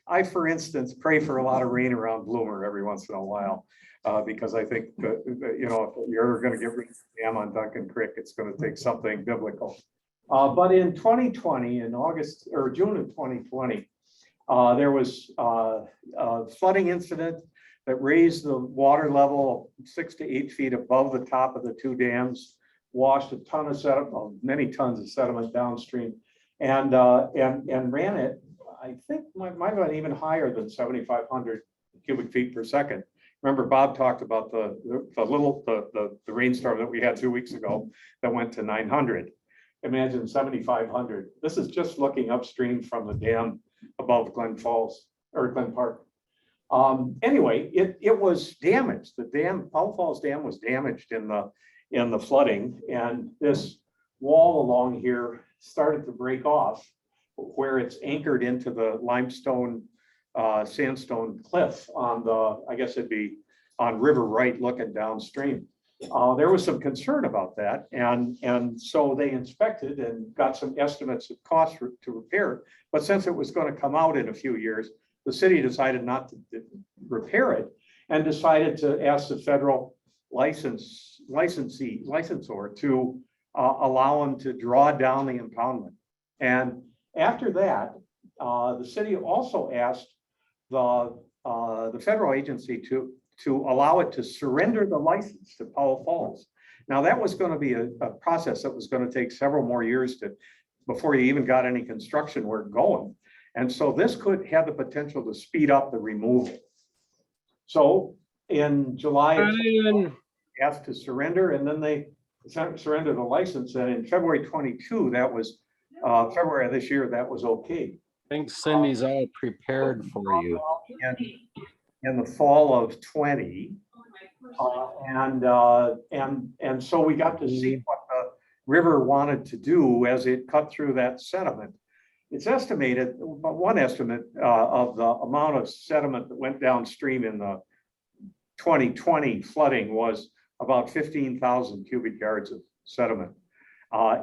I, for instance, pray for a lot of rain around Bloomer every once in a while, because I think that, you know, if you're ever going to get rid of the dam on Duncan Creek, it's going to take something biblical. But in 2020, in August or June of 2020, there was a flooding incident that raised the water level 6 to 8 feet above the top of the two dams, washed a ton of sediment, many tons of sediment downstream, and ran it. I think might have been even higher than 7,500 cubic feet per second. Remember, Bob talked about the rainstorm that we had 2 weeks ago that went to 900. Imagine 7,500. This is just looking upstream from the dam above Glen Falls or Glen Park. Anyway, it was damaged. The dam, Powell Falls Dam, was damaged in the flooding, and this wall along here started to break off where it's anchored into the limestone sandstone cliff on the, I guess it'd be on River Right looking downstream. There was some concern about that, and so they inspected and got some estimates of cost to repair it. But since it was going to come out in a few years, the city decided not to repair it and decided to ask the federal licensor to allow them to draw down the impoundment. And after that, the city also asked the federal agency to allow it to surrender the license to Powell Falls. Now, that was going to be a process that was going to take several more years before you even got any construction work going. And so this could have the potential to speed up the removal. So in July, asked to surrender, and then they surrendered the license. And in February 22, that was February of this year, that was okay. I think Cindy's all prepared for you. In the fall of 20, and so we got to see what the river wanted to do as it cut through that sediment. It's estimated, but one estimate of the amount of sediment that went downstream in the 2020 flooding was about 15,000 cubic yards of sediment.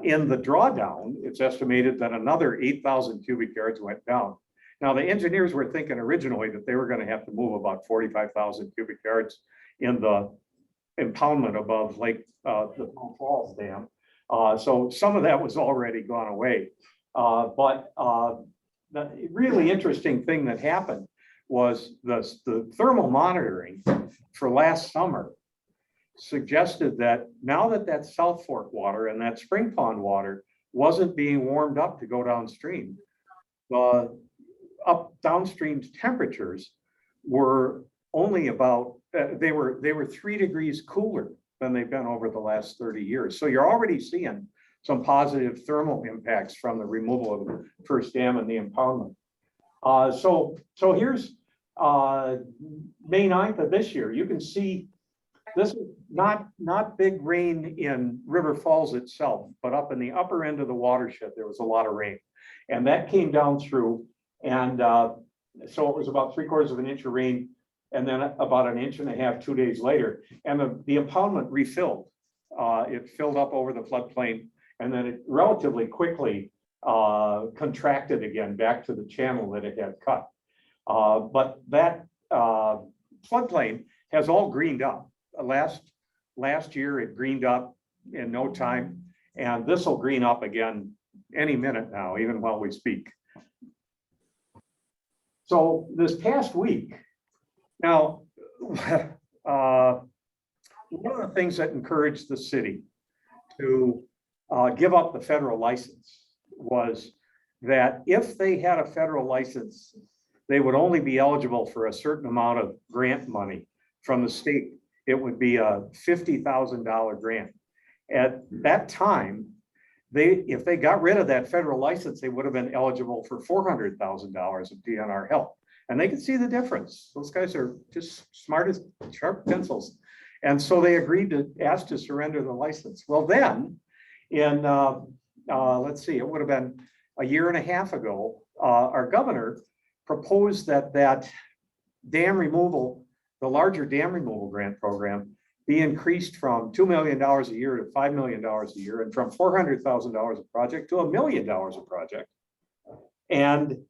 In the drawdown, it's estimated that another 8,000 cubic yards went down. Now, the engineers were thinking originally that they were going to have to move about 45,000 cubic yards in the impoundment above the Powell Falls Dam. So some of that was already gone away. But the really interesting thing that happened was the thermal monitoring for last summer suggested that now that South Fork water and that Spring Pond water wasn't being warmed up to go downstream, downstream temperatures were only about, they were 3 degrees cooler than they've been over the last 30 years. So you're already seeing some positive thermal impacts from the removal of the first dam and the impoundment. So here's May 9th of this year. You can see this is not big rain in River Falls itself, but up in the upper end of the watershed, there was a lot of rain. And that came down through, and so it was about 3/4 of an inch of rain, and then about 1.5 inches 2 days later, and the impoundment refilled. It filled up over the floodplain, and then it relatively quickly contracted again back to the channel that it had cut. But that floodplain has all greened up. Last year it greened up in no time, and this will green up again any minute now, even while we speak. So this past week, now, one of the things that encouraged the city to give up the federal license was that if they had a federal license, they would only be eligible for a certain amount of grant money from the state. It would be a $50,000 grant. At that time, if they got rid of that federal license, they would have been eligible for $400,000 of DNR help. And they could see the difference. Those guys are just smart as sharp pencils. And so they agreed to ask to surrender the license. Well, then in, let's see, it would have been 1.5 years ago, our governor proposed that dam removal, the larger dam removal grant program, be increased from $2 million a year to $5 million a year, and from $400,000 a project to $1 million a project. And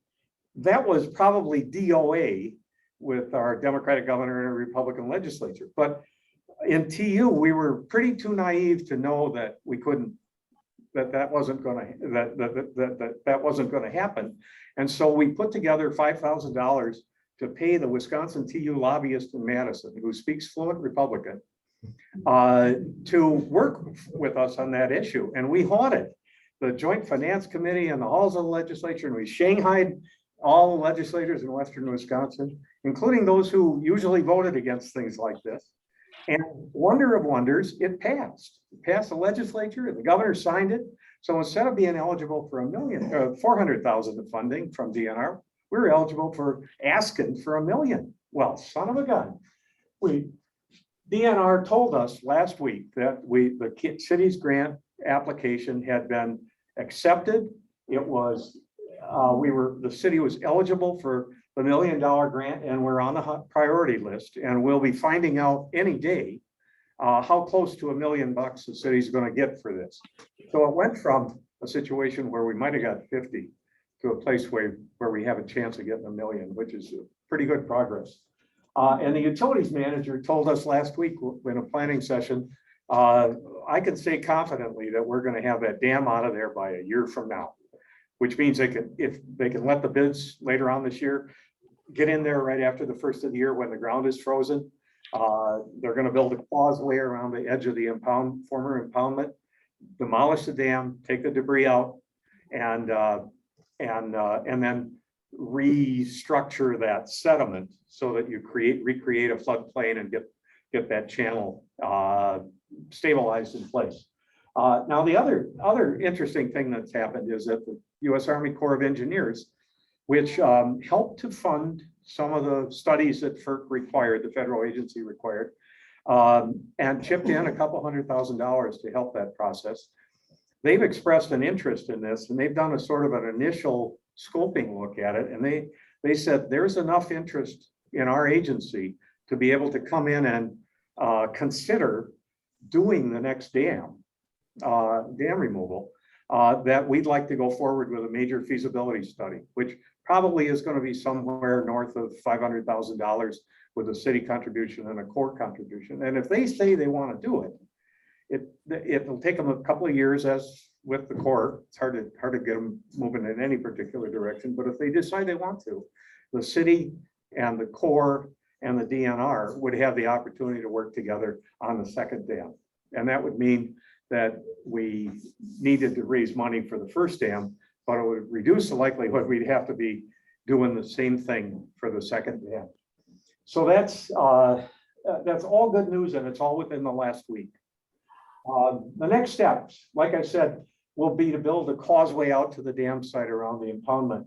that was probably DOA with our Democratic governor and a Republican legislature. But in TU, we were pretty too naive to know that we couldn't, that wasn't going to happen. And so we put together $5,000 to pay the Wisconsin TU lobbyist in Madison, who speaks fluent Republican, to work with us on that issue. And we haunted the Joint Finance Committee and the halls of the legislature, and we shanghaied all the legislators in Western Wisconsin, including those who usually voted against things like this. And wonder of wonders, it passed. It passed the legislature, and the governor signed it. So instead of being eligible for $400,000 of funding from DNR, we were eligible for asking for $1 million. Well, son of a gun. DNR told us last week that the city's grant application had been accepted. It was, the city was eligible for the $1 million grant, and we're on the priority list, and we'll be finding out any day how close to $1 million the city's going to get for this. So it went from a situation where we might have got 50 to a place where we have a chance of getting $1 million, which is pretty good progress. And the utilities manager told us last week in a planning session, I can say confidently that we're going to have that dam out of there by 1 year from now, which means if they can let the bids later on this year get in there right after the first of the year when the ground is frozen. They're going to build a causeway around the edge of the former impoundment, demolish the dam, take the debris out, and then restructure that sediment so that you recreate a floodplain and get that channel stabilized in place. Now, the other interesting thing that's happened is that the U.S. Army Corps of Engineers, which helped to fund some of the studies that FERC required, the federal agency required, and chipped in a couple $100,000 to help that process. They've expressed an interest in this, and they've done a sort of an initial scoping look at it. And they said there's enough interest in our agency to be able to come in and consider doing the next dam removal, that we'd like to go forward with a major feasibility study, which probably is going to be somewhere north of $500,000 with a city contribution and a Corps contribution. And if they say they want to do it, it'll take them a couple of years, as with the Corps. It's hard to get them moving in any particular direction. But if they decide they want to, the city and the Corps and the DNR would have the opportunity to work together on the second dam. And that would mean that we needed to raise money for the first dam, but it would reduce the likelihood we'd have to be doing the same thing for the second dam. So that's all good news, and it's all within the last week. The next steps, like I said, will be to build a causeway out to the dam site around the impoundment,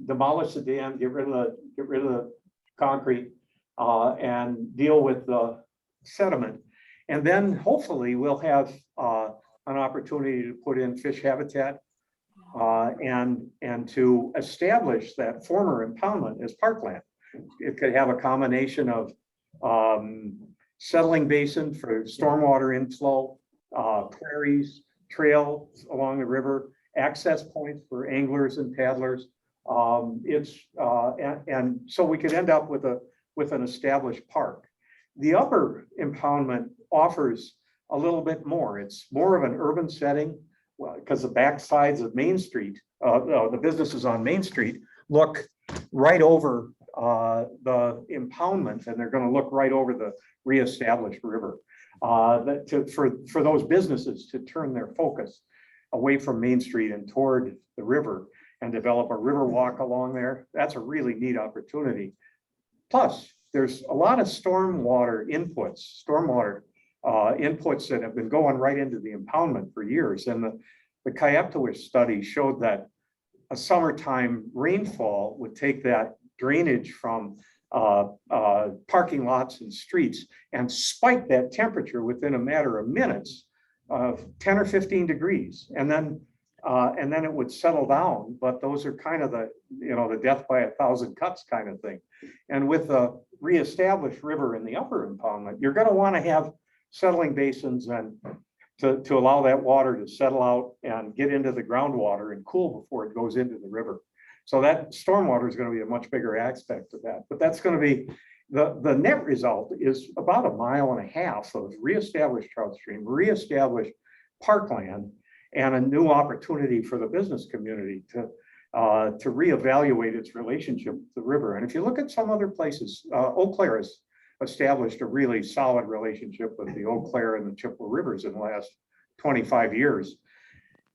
demolish the dam, get rid of the concrete, and deal with the sediment. And then hopefully we'll have an opportunity to put in fish habitat and to establish that former impoundment as parkland. It could have a combination of settling basin for stormwater inflow, prairies, trails along the river, access points for anglers and paddlers. And so we could end up with an established park. The upper impoundment offers a little bit more. It's more of an urban setting because the backsides of Main Street, the businesses on Main Street look right over the impoundment, and they're going to look right over the reestablished river. For those businesses to turn their focus away from Main Street and toward the river and develop a river walk along there, that's a really neat opportunity. Plus, there's a lot of stormwater inputs that have been going right into the impoundment for years. And the Kayeptawish study showed that a summertime rainfall would take that drainage from parking lots and streets and spike that temperature within a matter of minutes of 10 or 15 degrees. And then it would settle down, but those are kind of the death by 1,000 cuts kind of thing. And with the reestablished river in the upper impoundment, you're going to want to have settling basins and to allow that water to settle out and get into the groundwater and cool before it goes into the river. So that stormwater is going to be a much bigger aspect of that. But that's going to be the net result is about 1.5 miles of reestablished trout stream, reestablished parkland, and a new opportunity for the business community to reevaluate its relationship with the river. And if you look at some other places, Eau Claire has established a really solid relationship with the Eau Claire and the Chippewa rivers in the last 25 years.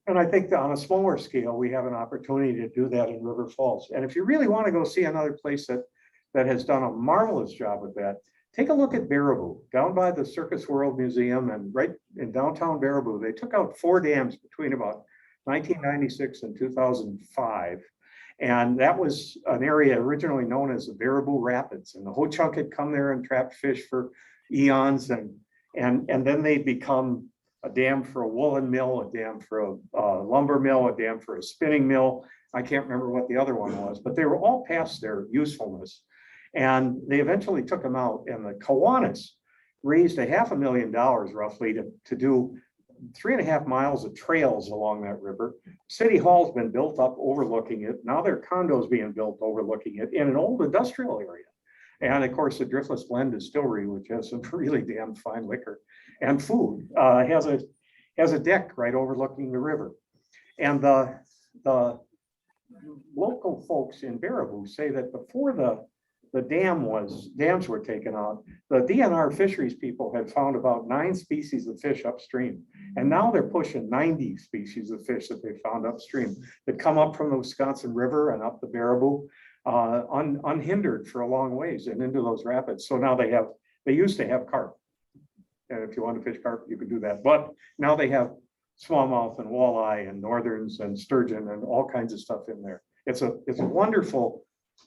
And I think that on a smaller scale, we have an opportunity to do that in River Falls. And if you really want to go see another place that has done a marvelous job with that, take a look at Baraboo, down by the Circus World Museum and right in downtown Baraboo. They took out 4 dams between about 1996 and 2005. And that was an area originally known as the Baraboo Rapids. And the Ho-Chunk had come there and trapped fish for eons. And then they'd become a dam for a woolen mill, a dam for a lumber mill, a dam for a spinning mill. I can't remember what the other one was, but they were all past their usefulness. And they eventually took them out, and the Kiwanis raised $500,000 roughly to do 3.5 miles of trails along that river. City Hall's been built up overlooking it. Now there are condos being built overlooking it in an old industrial area. And of course, the Driftless Glen Distillery, which has some really damn fine liquor and food, has a deck right overlooking the river. And the local folks in Baraboo say that before the dams were taken out, the DNR fisheries people had found about 9 species of fish upstream. And now they're pushing 90 species of fish that they found upstream that come up from the Wisconsin River and up the Baraboo unhindered for a long ways and into those rapids. So now they used to have carp. And if you want to fish carp, you could do that. But now they have smallmouth and walleye and northerns and sturgeon and all kinds of stuff in there. It's a wonderful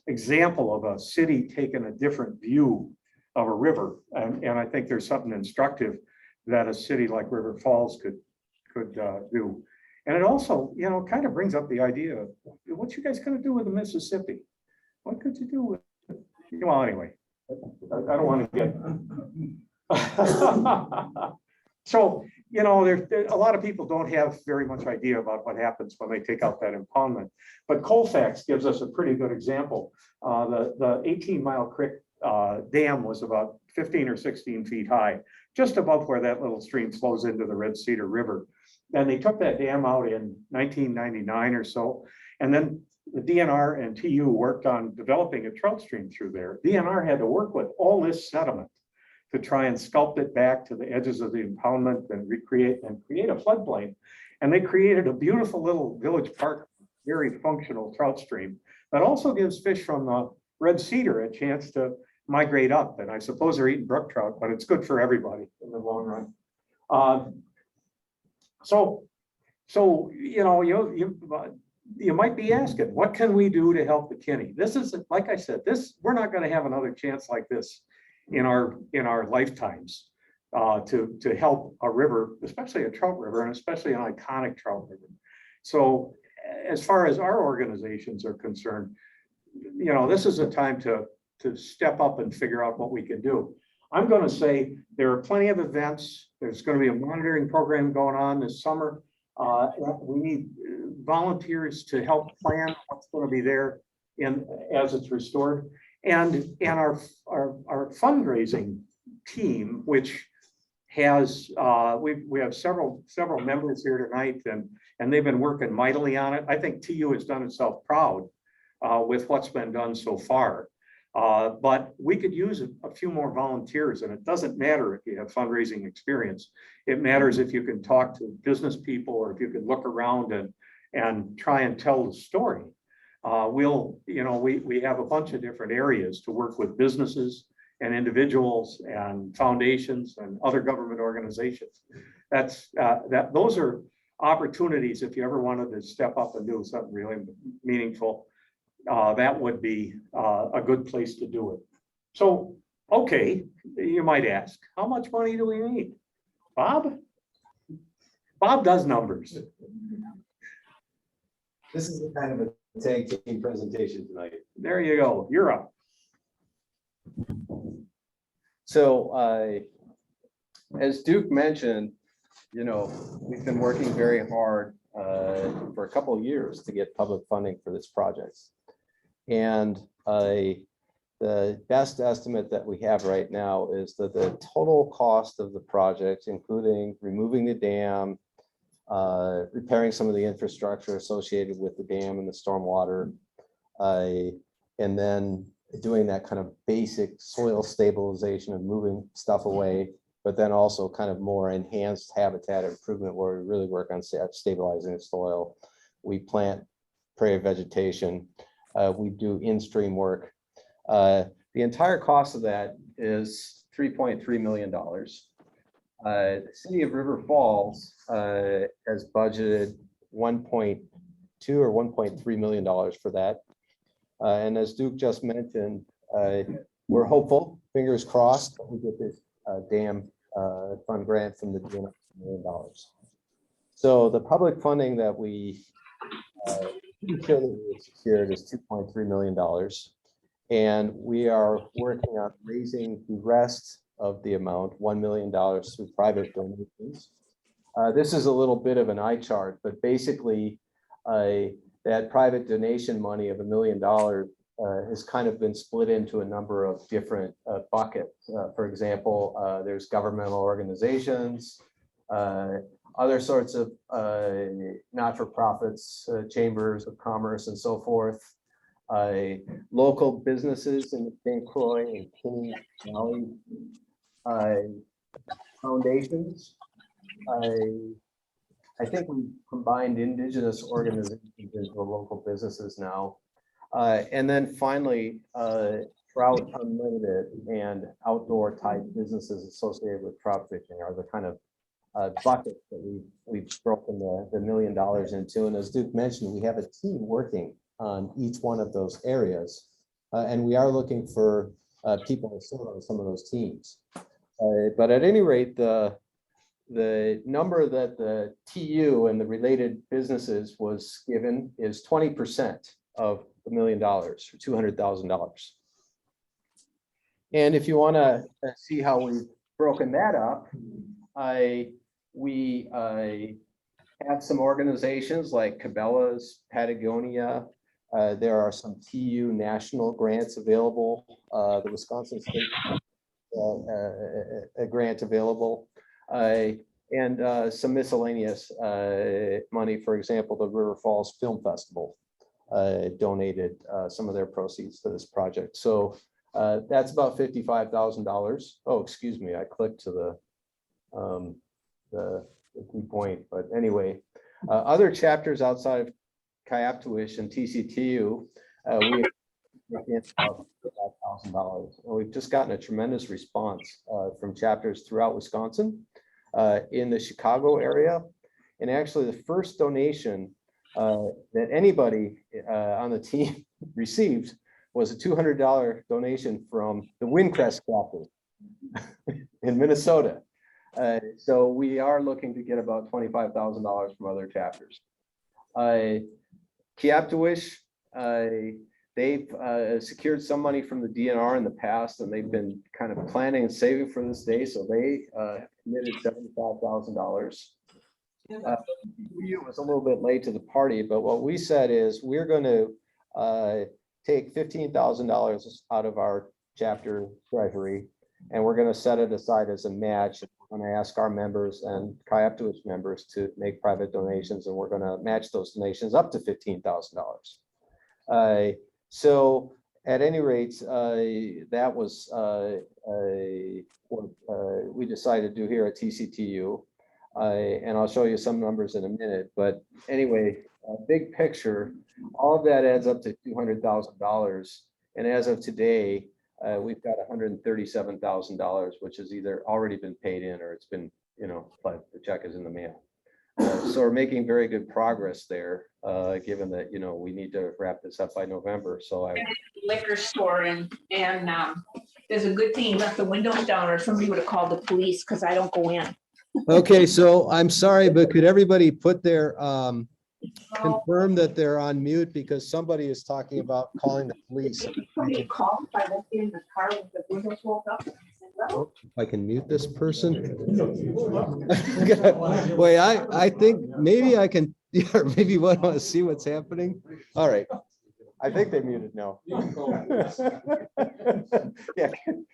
example of a city taking a different view of a river. And I think there's something instructive that a city like River Falls could do. And it also, kind of brings up the idea of what you guys gonna do with the Mississippi? What could you do with it? Well, anyway, I don't want to get. So, a lot of people don't have very much idea about what happens when they take out that impoundment. But Colfax gives us a pretty good example. The 18-mile creek dam was about 15 or 16 feet high, just above where that little stream flows into the Red Cedar River. And they took that dam out in 1999 or so. And then the DNR and TU worked on developing a trout stream through there. DNR had to work with all this sediment to try and sculpt it back to the edges of the impoundment and create a floodplain. And they created a beautiful little village park, very functional trout stream that also gives fish from the Red Cedar a chance to migrate up. And I suppose they're eating brook trout, but it's good for everybody in the long run. you might be asking, what can we do to help the Kinni? This is, like I said, we're not going to have another chance like this in our lifetimes to help a river, especially a trout river, and especially an iconic trout river. So as far as our organizations are concerned, this is a time to step up and figure out what we can do. I'm going to say there are plenty of events. There's going to be a monitoring program going on this summer. We need volunteers to help plan what's going to be there as it's restored. And our fundraising team, which has we have several members here tonight, and they've been working mightily on it. I think TU has done itself proud with what's been done so far. But we could use a few more volunteers, and it doesn't matter if you have fundraising experience. It matters if you can talk to business people, or if you can look around and try and tell the story. We have a bunch of different areas to work with businesses and individuals and foundations and other government organizations. Those are opportunities if you ever wanted to step up and do something really meaningful. That would be a good place to do it. So, okay, you might ask, how much money do we need? Bob? Bob does numbers. This is kind of a tag team presentation tonight. There you go. You're up. So as Duke mentioned, we've been working very hard for a couple of years to get public funding for this project. And the best estimate that we have right now is that the total cost of the project, including removing the dam, repairing some of the infrastructure associated with the dam and the stormwater, and then doing that kind of basic soil stabilization of moving stuff away, but then also kind of more enhanced habitat improvement where we really work on stabilizing the soil. We plant prairie vegetation. We do in-stream work. The entire cost of that is $3.3 million. The city of River Falls has budgeted $1.2 or $1.3 million for that. And as Duke just mentioned, we're hopeful, fingers crossed, that we get this dam fund grant from the DNR $1 million. So the public funding that we secured is $2.3 million. And we are working on raising the rest of the amount, $1 million, through private donations. This is a little bit of an eye chart, but basically that private donation money of $1 million has kind of been split into a number of different buckets. For example, there's governmental organizations, other sorts of not-for-profits, chambers of commerce and so forth, local businesses in the St. Croix and Kinni Valley, foundations. I think we combined indigenous organizations into local businesses now. And then finally, Trout Unlimited and outdoor type businesses associated with trout fishing are the kind of buckets that we've broken the $1 million into. And as Duke mentioned, we have a team working on each one of those areas. And we are looking for people to serve on some of those teams. But at any rate, the number that the TU and the related businesses was given is 20% of $1 million, or $200,000. And if you want to see how we've broken that up, we have some organizations like Cabela's, Patagonia. There are some TU national grants available. The Wisconsin State a grant available, and some miscellaneous money. For example, the River Falls Film Festival donated some of their proceeds to this project. So that's about $55,000. Oh, excuse me, I clicked to the key point. But anyway, other chapters outside of Kayaptuish and TCTU, we have $5,000. We've just gotten a tremendous response from chapters throughout Wisconsin, in the Chicago area. And actually the first donation that anybody on the team received was a $200 donation from the Windcrest chapter in Minnesota. So we are looking to get about $25,000 from other chapters. Kiaptawish, they've secured some money from the DNR in the past, and they've been kind of planning and saving for this day. So they committed $75,000. It was a little bit late to the party, but what we said is we're going to take $15,000 out of our chapter treasury, and we're going to set it aside as a match. We're going to ask our members and Kiaptawish members to make private donations, and we're going to match those donations up to $15,000. So at any rate, that was what we decided to do here at TCTU. And I'll show you some numbers in a minute. But anyway, big picture, all of that adds up to $200,000. And as of today, we've got $137,000, which has either already been paid in or it's been, the check is in the mail. So we're making very good progress there, given that, we need to wrap this up by November. So liquor store and there's a good thing you left the windows down, or somebody would have called the police because I don't go in. Okay, so I'm sorry, but could everybody put their, confirm that they're on mute because somebody is talking about calling the police. Somebody called if I went in the car with the windows rolled up. And I said, well, If I can mute this person. Wait, I think maybe I can, yeah, maybe you want to see what's happening. All right. I think they muted now. Yeah,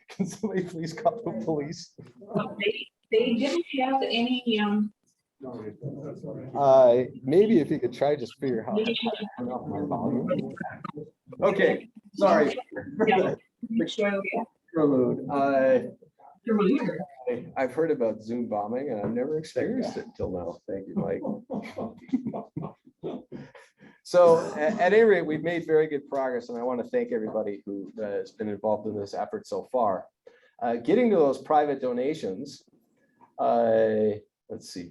can somebody please call the police? they didn't have any Maybe if you could try, just figure out how to turn off my volume. Okay, sorry. Interlude. I've heard about Zoom bombing and I've never experienced it until now. Thank you, Mike. So at any rate, we've made very good progress, and I want to thank everybody who has been involved in this effort so far. Getting to those private donations, let's see.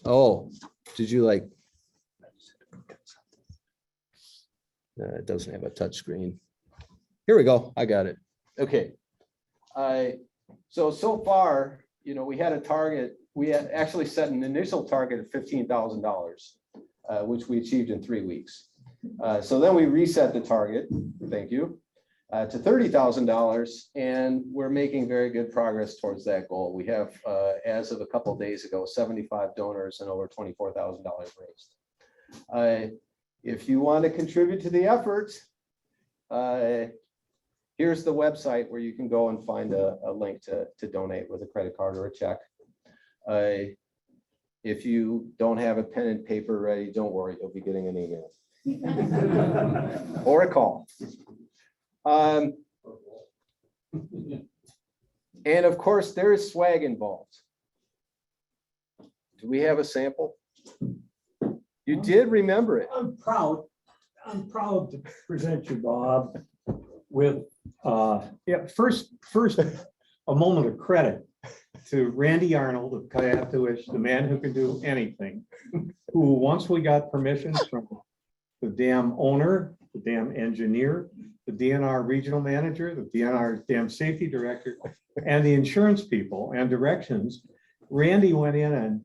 Oh, did you like? It doesn't have a touch screen. Here we go. I got it. Okay. So far, we had a target. We had actually set an initial target of $15,000, which we achieved in 3 weeks. So then we reset the target. Thank you. To $30,000, and we're making very good progress towards that goal. We have, as of a couple of days ago, 75 donors and over $24,000 raised. If you want to contribute to the effort, here's the website where you can go and find a link to donate with a credit card or a check. If you don't have a pen and paper ready, don't worry, you'll be getting an email or a call. And of course, there is swag involved. Do we have a sample? You did remember it. I'm proud to present you, Bob, with first a moment of credit to Randy Arnold of Kiaptawish, the man who can do anything, who once we got permission from the dam owner, the dam engineer, the DNR regional manager, the DNR dam safety director, and the insurance people and directions, Randy went in and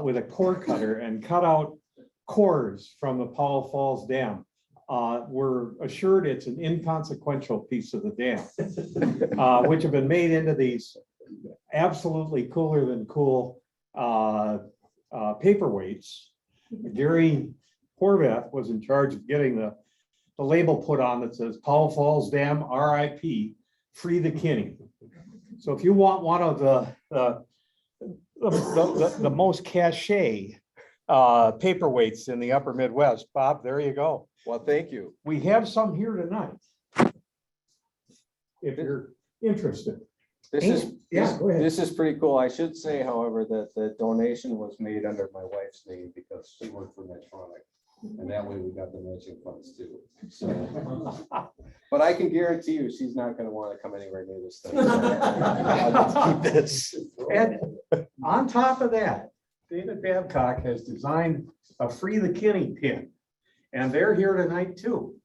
with a core cutter and cut out cores from the Powell Falls Dam. We're assured it's an inconsequential piece of the dam, which have been made into these absolutely cooler than cool paperweights. Gary Horvath was in charge of getting the label put on that says Powell Falls Dam RIP, free the Kinni. So if you want one of the most cachet paperweights in the upper Midwest, Bob, there you go. Well, thank you. We have some here tonight, if you're interested. This is go ahead. This is pretty cool. I should say, however, that the donation was made under my wife's name because she worked for Medtronic, and that way we got the matching funds too. So, but I can guarantee you, she's not going to want to come anywhere near this thing. So I'll just keep this. And on top of that, David Babcock has designed a Free the Kinni pin. And they're here tonight too.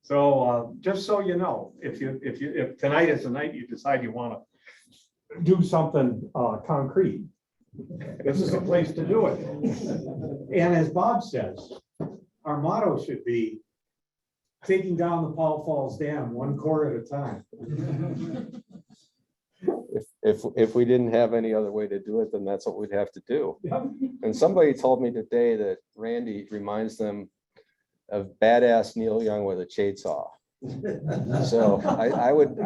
So just so you know, if tonight is the night you decide you want to do something concrete, this is a place to do it. And as Bob says, our motto should be taking down the Powell Dam one core at a time. If we didn't have any other way to do it, then that's what we'd have to do. And somebody told me today that Randy reminds them of badass Neil Young with a chainsaw. So I would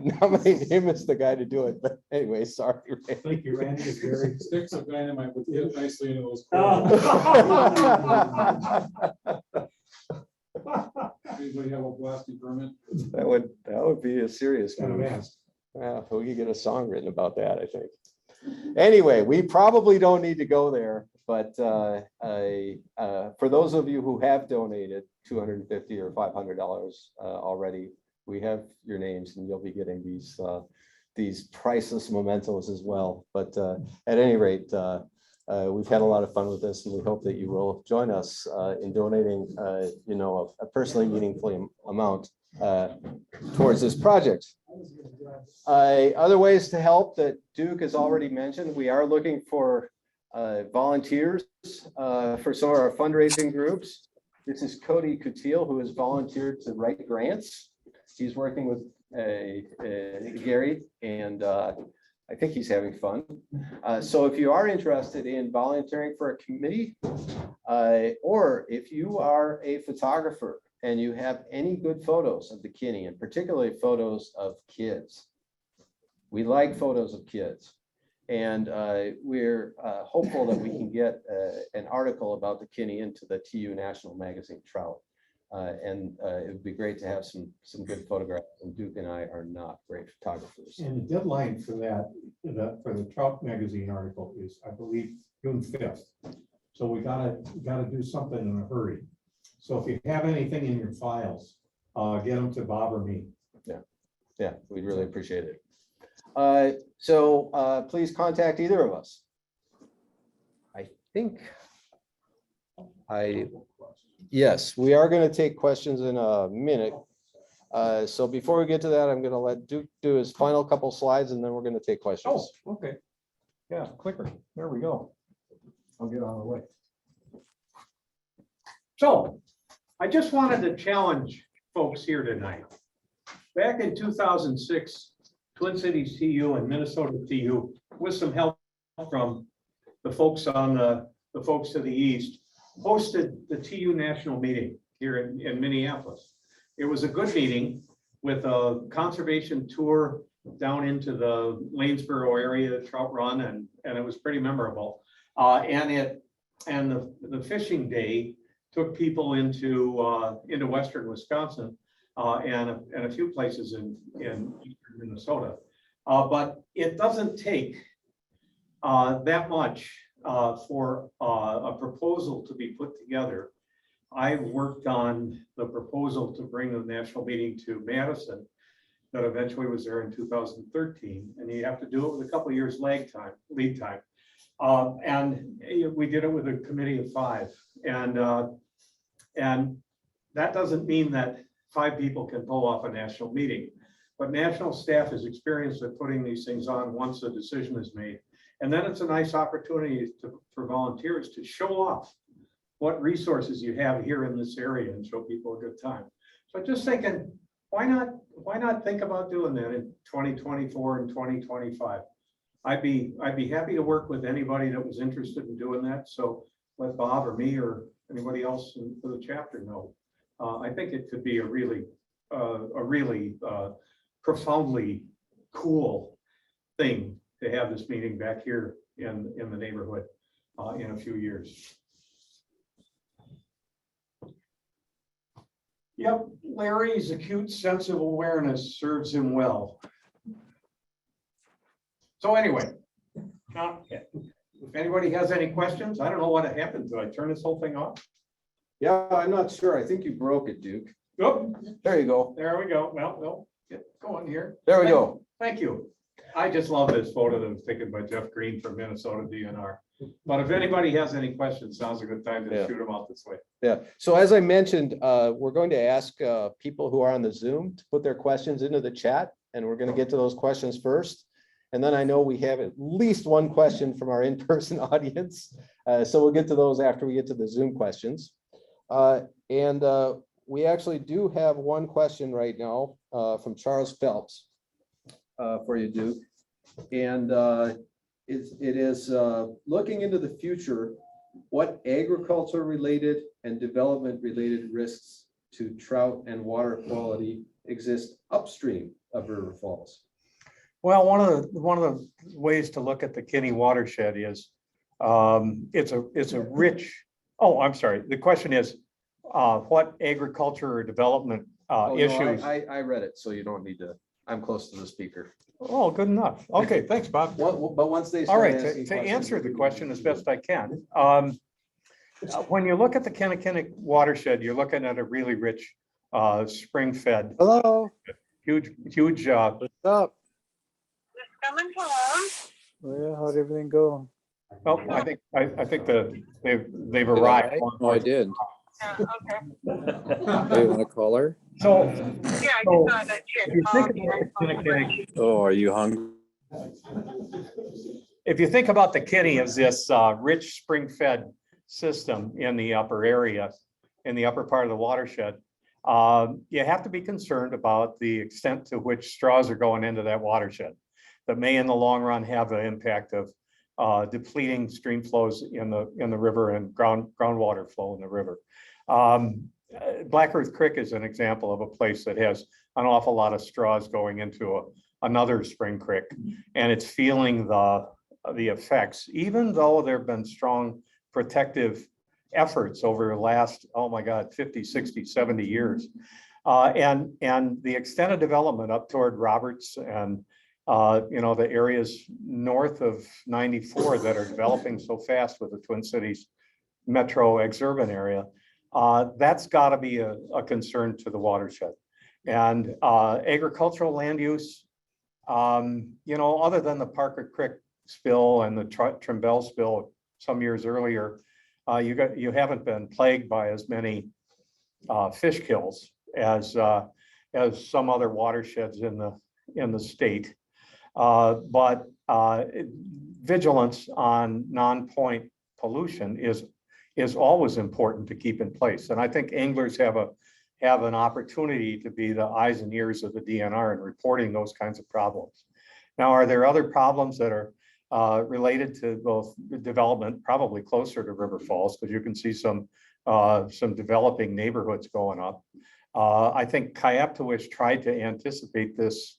nominate him as the guy to do it. But anyway, sorry, Randy. Thank you, Randy. It's very- Sticks of dynamite would fit nicely into those. Anybody have a blasting permit? That would be a serious Kind of move. asked. Yeah, we could get a song written about that, I think. Anyway, we probably don't need to go there, but for those of you who have donated $250 or $500 already, we have your names and you'll be getting these priceless mementos as well. But at any rate, we've had a lot of fun with this, and we hope that you will join us in donating, a personally meaningful amount towards this project. Other ways to help that Duke has already mentioned, we are looking for volunteers for some of our fundraising groups. This is Cody Coutil, who has volunteered to write grants. He's working with Gary, and I think he's having fun. So if you are interested in volunteering for a committee, or if you are a photographer and you have any good photos of the Kinni, and particularly photos of kids, we like photos of kids. And we're hopeful that we can get an article about the Kinni into the TU National Magazine Trout. And it would be great to have some good photographs. And Duke and I are not great photographers. And the deadline for that, for the Trout Magazine article is, I believe, June 5th. So we gotta do something in a hurry. So if you have anything in your files, get them to Bob or me. Yeah, we'd really appreciate it. So please contact either of us. I think yes, we are going to take questions in a minute. So before we get to that, I'm going to let Duke do his final couple slides, and then we're going to take questions. Oh, okay. Yeah, clicker. There we go. I'll get on the way. So I just wanted to challenge folks here tonight. Back in 2006, Twin Cities TU and Minnesota TU, with some help from the folks on the folks to the east, hosted the TU national meeting here in Minneapolis. It was a good meeting with a conservation tour down into the Lanesboro area, Trout Run, and it was pretty memorable. And the fishing day took people into western Wisconsin and a few places in eastern Minnesota. But it doesn't take that much for a proposal to be put together. I worked on the proposal to bring the national meeting to Madison that eventually was there in 2013, and you have to do it with a couple of years lead time. And we did it with a committee of 5, and that doesn't mean that 5 people can pull off a national meeting, but national staff is experienced at putting these things on once a decision is made. And then it's a nice opportunity for volunteers to show off what resources you have here in this area and show people a good time. So just thinking, why not think about doing that in 2024 and 2025? I'd be happy to work with anybody that was interested in doing that. So let Bob or me or anybody else for the chapter know. I think it could be a really profoundly cool thing to have this meeting back here in the neighborhood in a few years. Yep, Larry's acute sense of awareness serves him well. So anyway, if anybody has any questions, I don't know what happened. Did I turn this whole thing off? Yeah, I'm not sure. I think you broke it, Duke. Nope. There you go. There we go. Well, we'll get going here. There we go. Thank you. I just love this photo that was taken by Jeff Green from Minnesota DNR. But if anybody has any questions, now's a good time to Yeah. shoot them out this way. Yeah, so as I mentioned, we're going to ask people who are on the Zoom to put their questions into the chat, and we're going to get to those questions first. And then I know we have at least one question from our in-person audience. So we'll get to those after we get to the Zoom questions. And we actually do have one question right now from Charles Phelps for you, Duke. And it is looking into the future, what agriculture-related and development-related risks to trout and water quality exist upstream of River Falls? Well, one of the ways to look at the Kinni watershed is it's a rich. Oh, I'm sorry. The question is what agriculture or development Oh, no, issues? I read it, so you don't need to. I'm close to the speaker. Oh, good enough. Okay, thanks, Bob. But once they All start right, asking to questions, answer the we can- question as best I can. When you look at the Kinnickinnic watershed, you're looking at a really rich spring-fed, Hello, huge. what's up? Coming home. Well, how'd everything go? Well, I think they've arrived. Oh, I did. Yeah, okay. Hey, you want to call her? So Yeah, I just So, saw that if shit. you think about the Kinnickinnic, Oh, are you hungry? if you think about the Kinni as this rich spring-fed system in the upper area, in the upper part of the watershed, you have to be concerned about the extent to which straws are going into that watershed. That may, in the long run, have an impact of depleting stream flows in the river and groundwater flow in the river. Black Earth Creek is an example of a place that has an awful lot of straws going into another spring creek, and it's feeling the effects, even though there have been strong protective efforts over the last, oh my God, 50, 60, 70 years. And the extent of development up toward Roberts and the areas north of 94 that are developing so fast with the Twin Cities metro exurban area, that's got to be a concern to the watershed. And agricultural land use, other than the Parker Creek spill and the Trimble spill some years earlier, you haven't been plagued by as many fish kills as some other watersheds in the state. But vigilance on non-point pollution is always important to keep in place. And I think anglers have an opportunity to be the eyes and ears of the DNR in reporting those kinds of problems. Now, are there other problems that are related to both development, probably closer to River Falls, because you can see some developing neighborhoods going up. I think Kayaptawish tried to anticipate this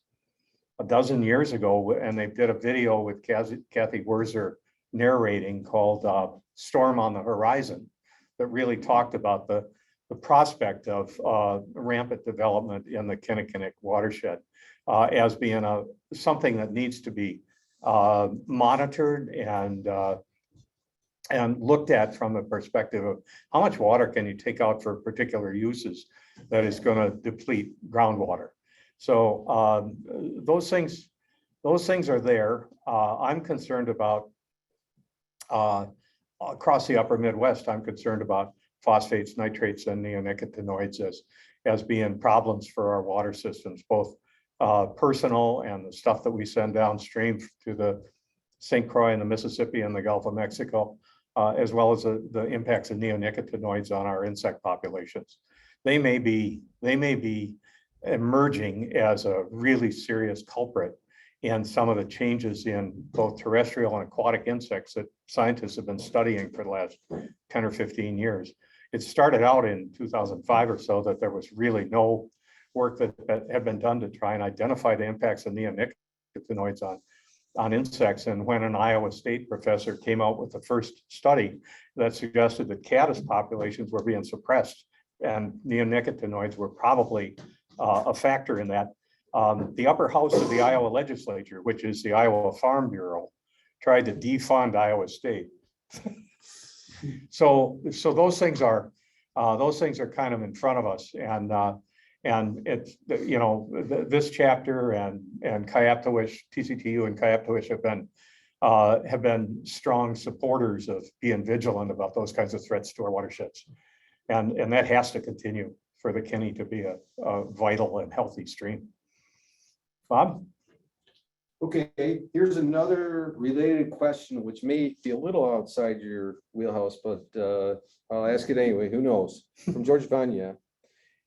a dozen years ago, and they did a video with Kathy Werzer narrating called Storm on the Horizon that really talked about the prospect of rampant development in the Kinnickinnic watershed as being something that needs to be monitored and looked at from the perspective of how much water can you take out for particular uses that is going to deplete groundwater. So those things are there. I'm concerned about across the upper Midwest. I'm concerned about phosphates, nitrates, and neonicotinoids as being problems for our water systems, both personal and the stuff that we send downstream to the St. Croix and the Mississippi and the Gulf of Mexico, as well as the impacts of neonicotinoids on our insect populations. They may be emerging as a really serious culprit in some of the changes in both terrestrial and aquatic insects that scientists have been studying for the last 10 or 15 years. It started out in 2005 or so that there was really no work that had been done to try and identify the impacts of neonicotinoids on insects. And when an Iowa State professor came out with the first study that suggested that caddis populations were being suppressed and neonicotinoids were probably a factor in that, the upper house of the Iowa legislature, which is the Iowa Farm Bureau, tried to defund Iowa State. So those things are kind of in front of us, and it's, this chapter and Kayaptawish, TCTU and Kayaptawish have been have been strong supporters of being vigilant about those kinds of threats to our watersheds. And that has to continue for the Kinni to be a vital and healthy stream. Bob? Okay, here's another related question, which may be a little outside your wheelhouse, but I'll ask it anyway. Who knows? From George Vanya.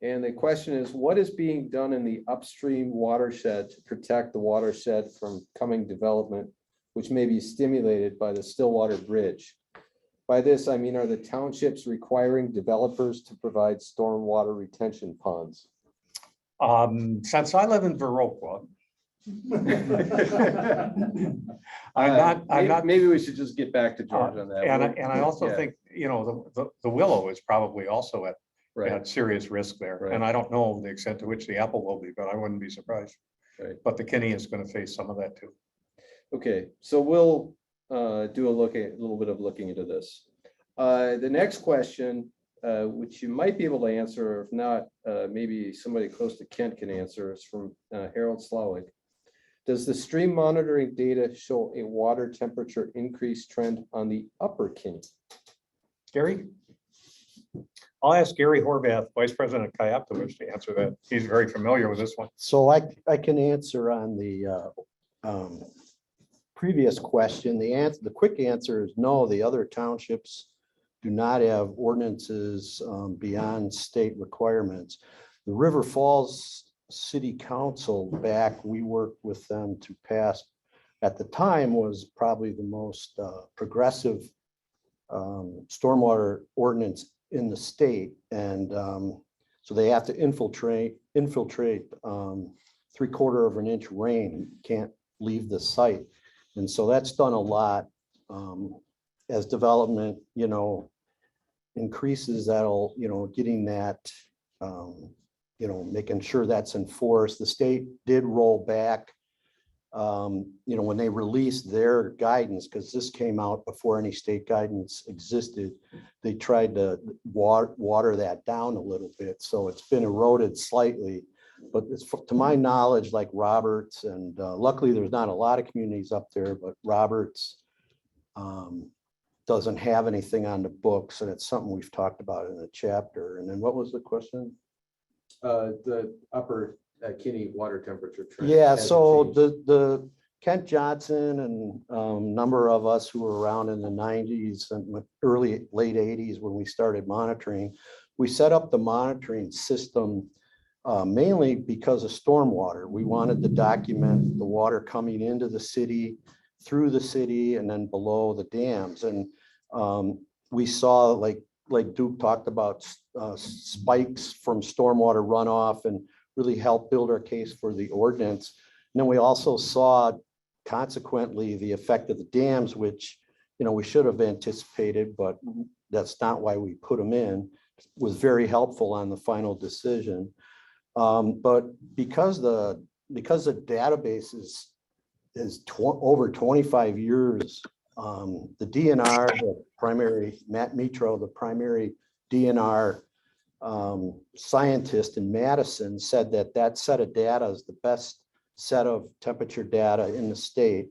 And the question is, what is being done in the upstream watershed to protect the watershed from coming development, which may be stimulated by the Stillwater Bridge? By this, I mean, are the townships requiring developers to provide stormwater retention ponds? Since I live in Viroqua, I'm not. Maybe we should just get back to George on that. And I also Yeah. think, the willow is probably also at Right, serious risk there. Right. And I don't know the extent to which the apple will be, but I wouldn't be surprised. right. But the Kinni is going to face some of that too. Okay, so we'll do a little bit of looking into this. The next question, which you might be able to answer, or if not, maybe somebody close to Kent can answer, is from Harold Slowick. Does the stream monitoring data show a water temperature increase trend on the upper Kinni? Gary? I'll ask Gary Horvath, Vice President of Kayaptowicz, to answer that. He's very familiar with this one. So I can answer on the previous question. The quick answer is no, the other townships do not have ordinances beyond state requirements. The River Falls City Council we worked with them to pass, at the time, was probably the most progressive stormwater ordinance in the state. And so they have to infiltrate 3/4 of an inch rain, can't leave the site. And so that's done a lot. As development, increases, that'll, getting that, making sure that's enforced. The state did roll back, when they released their guidance, because this came out before any state guidance existed, they tried to water that down a little bit. So it's been eroded slightly, but it's, to my knowledge, like Roberts, and luckily there's not a lot of communities up there, but Roberts doesn't have anything on the books, and it's something we've talked about in the chapter. And then what was the question? The upper Kinni water temperature trend. Yeah, hasn't so changed. the Kent Johnson and number of us who were around in the 90s and late 80s when we started monitoring, we set up the monitoring system mainly because of stormwater. We wanted to document the water coming into the city, through the city, and then below the dams. And we saw, like Duke talked about, spikes from stormwater runoff, and really helped build our case for the ordinance. And then we also saw, consequently, the effect of the dams, which, we should have anticipated, but that's not why we put them in, was very helpful on the final decision. But because the database is over 25 years, the DNR, the primary, Matt Mitro, the primary DNR scientist in Madison, said that set of data is the best set of temperature data in the state.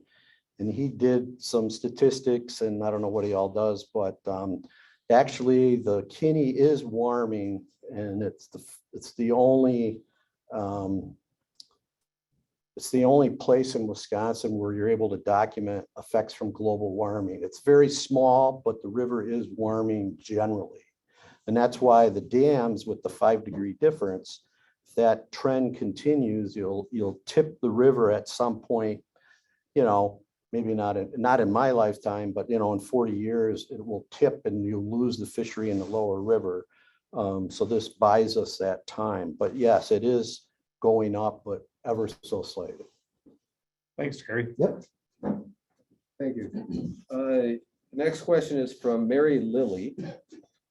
And he did some statistics, and I don't know what he all does, but actually the Kinni is warming, and it's the only place in Wisconsin where you're able to document effects from global warming. It's very small, but the river is warming generally. And that's why the dams, with the 5-degree difference, if that trend continues, you'll tip the river at some point, maybe not in my lifetime, but in 40 years, it will tip and you'll lose the fishery in the lower river. So this buys us that time. But yes, it is going up, but ever so slightly. Thanks, Gary. Yep. Thank you. Next question is from Mary Lilly.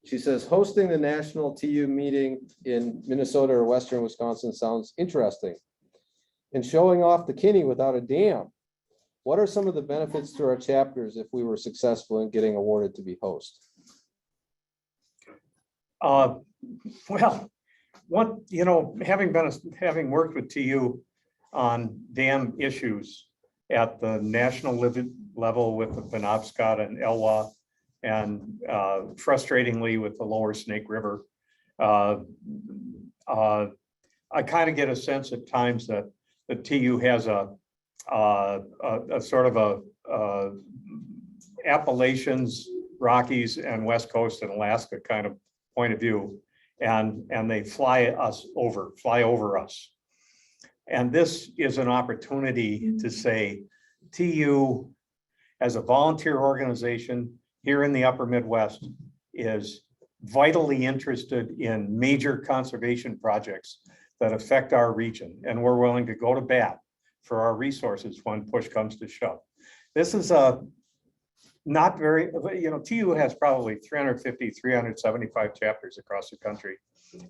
She says, hosting the national TU meeting in Minnesota or Western Wisconsin sounds interesting. And showing off the Kinni without a dam. What are some of the benefits to our chapters if we were successful in getting awarded to be host? Well, having worked with TU on dam issues, at the national level with the Penobscot and Elwha, and frustratingly with the Lower Snake River. I kind of get a sense at times that the TU has a sort of a Appalachians, Rockies, and West Coast and Alaska kind of point of view, and they fly over us. And this is an opportunity to say, TU as a volunteer organization here in the upper Midwest is vitally interested in major conservation projects that affect our region, and we're willing to go to bat for our resources when push comes to shove. This is a not very, TU has probably 350, 375 chapters across the country,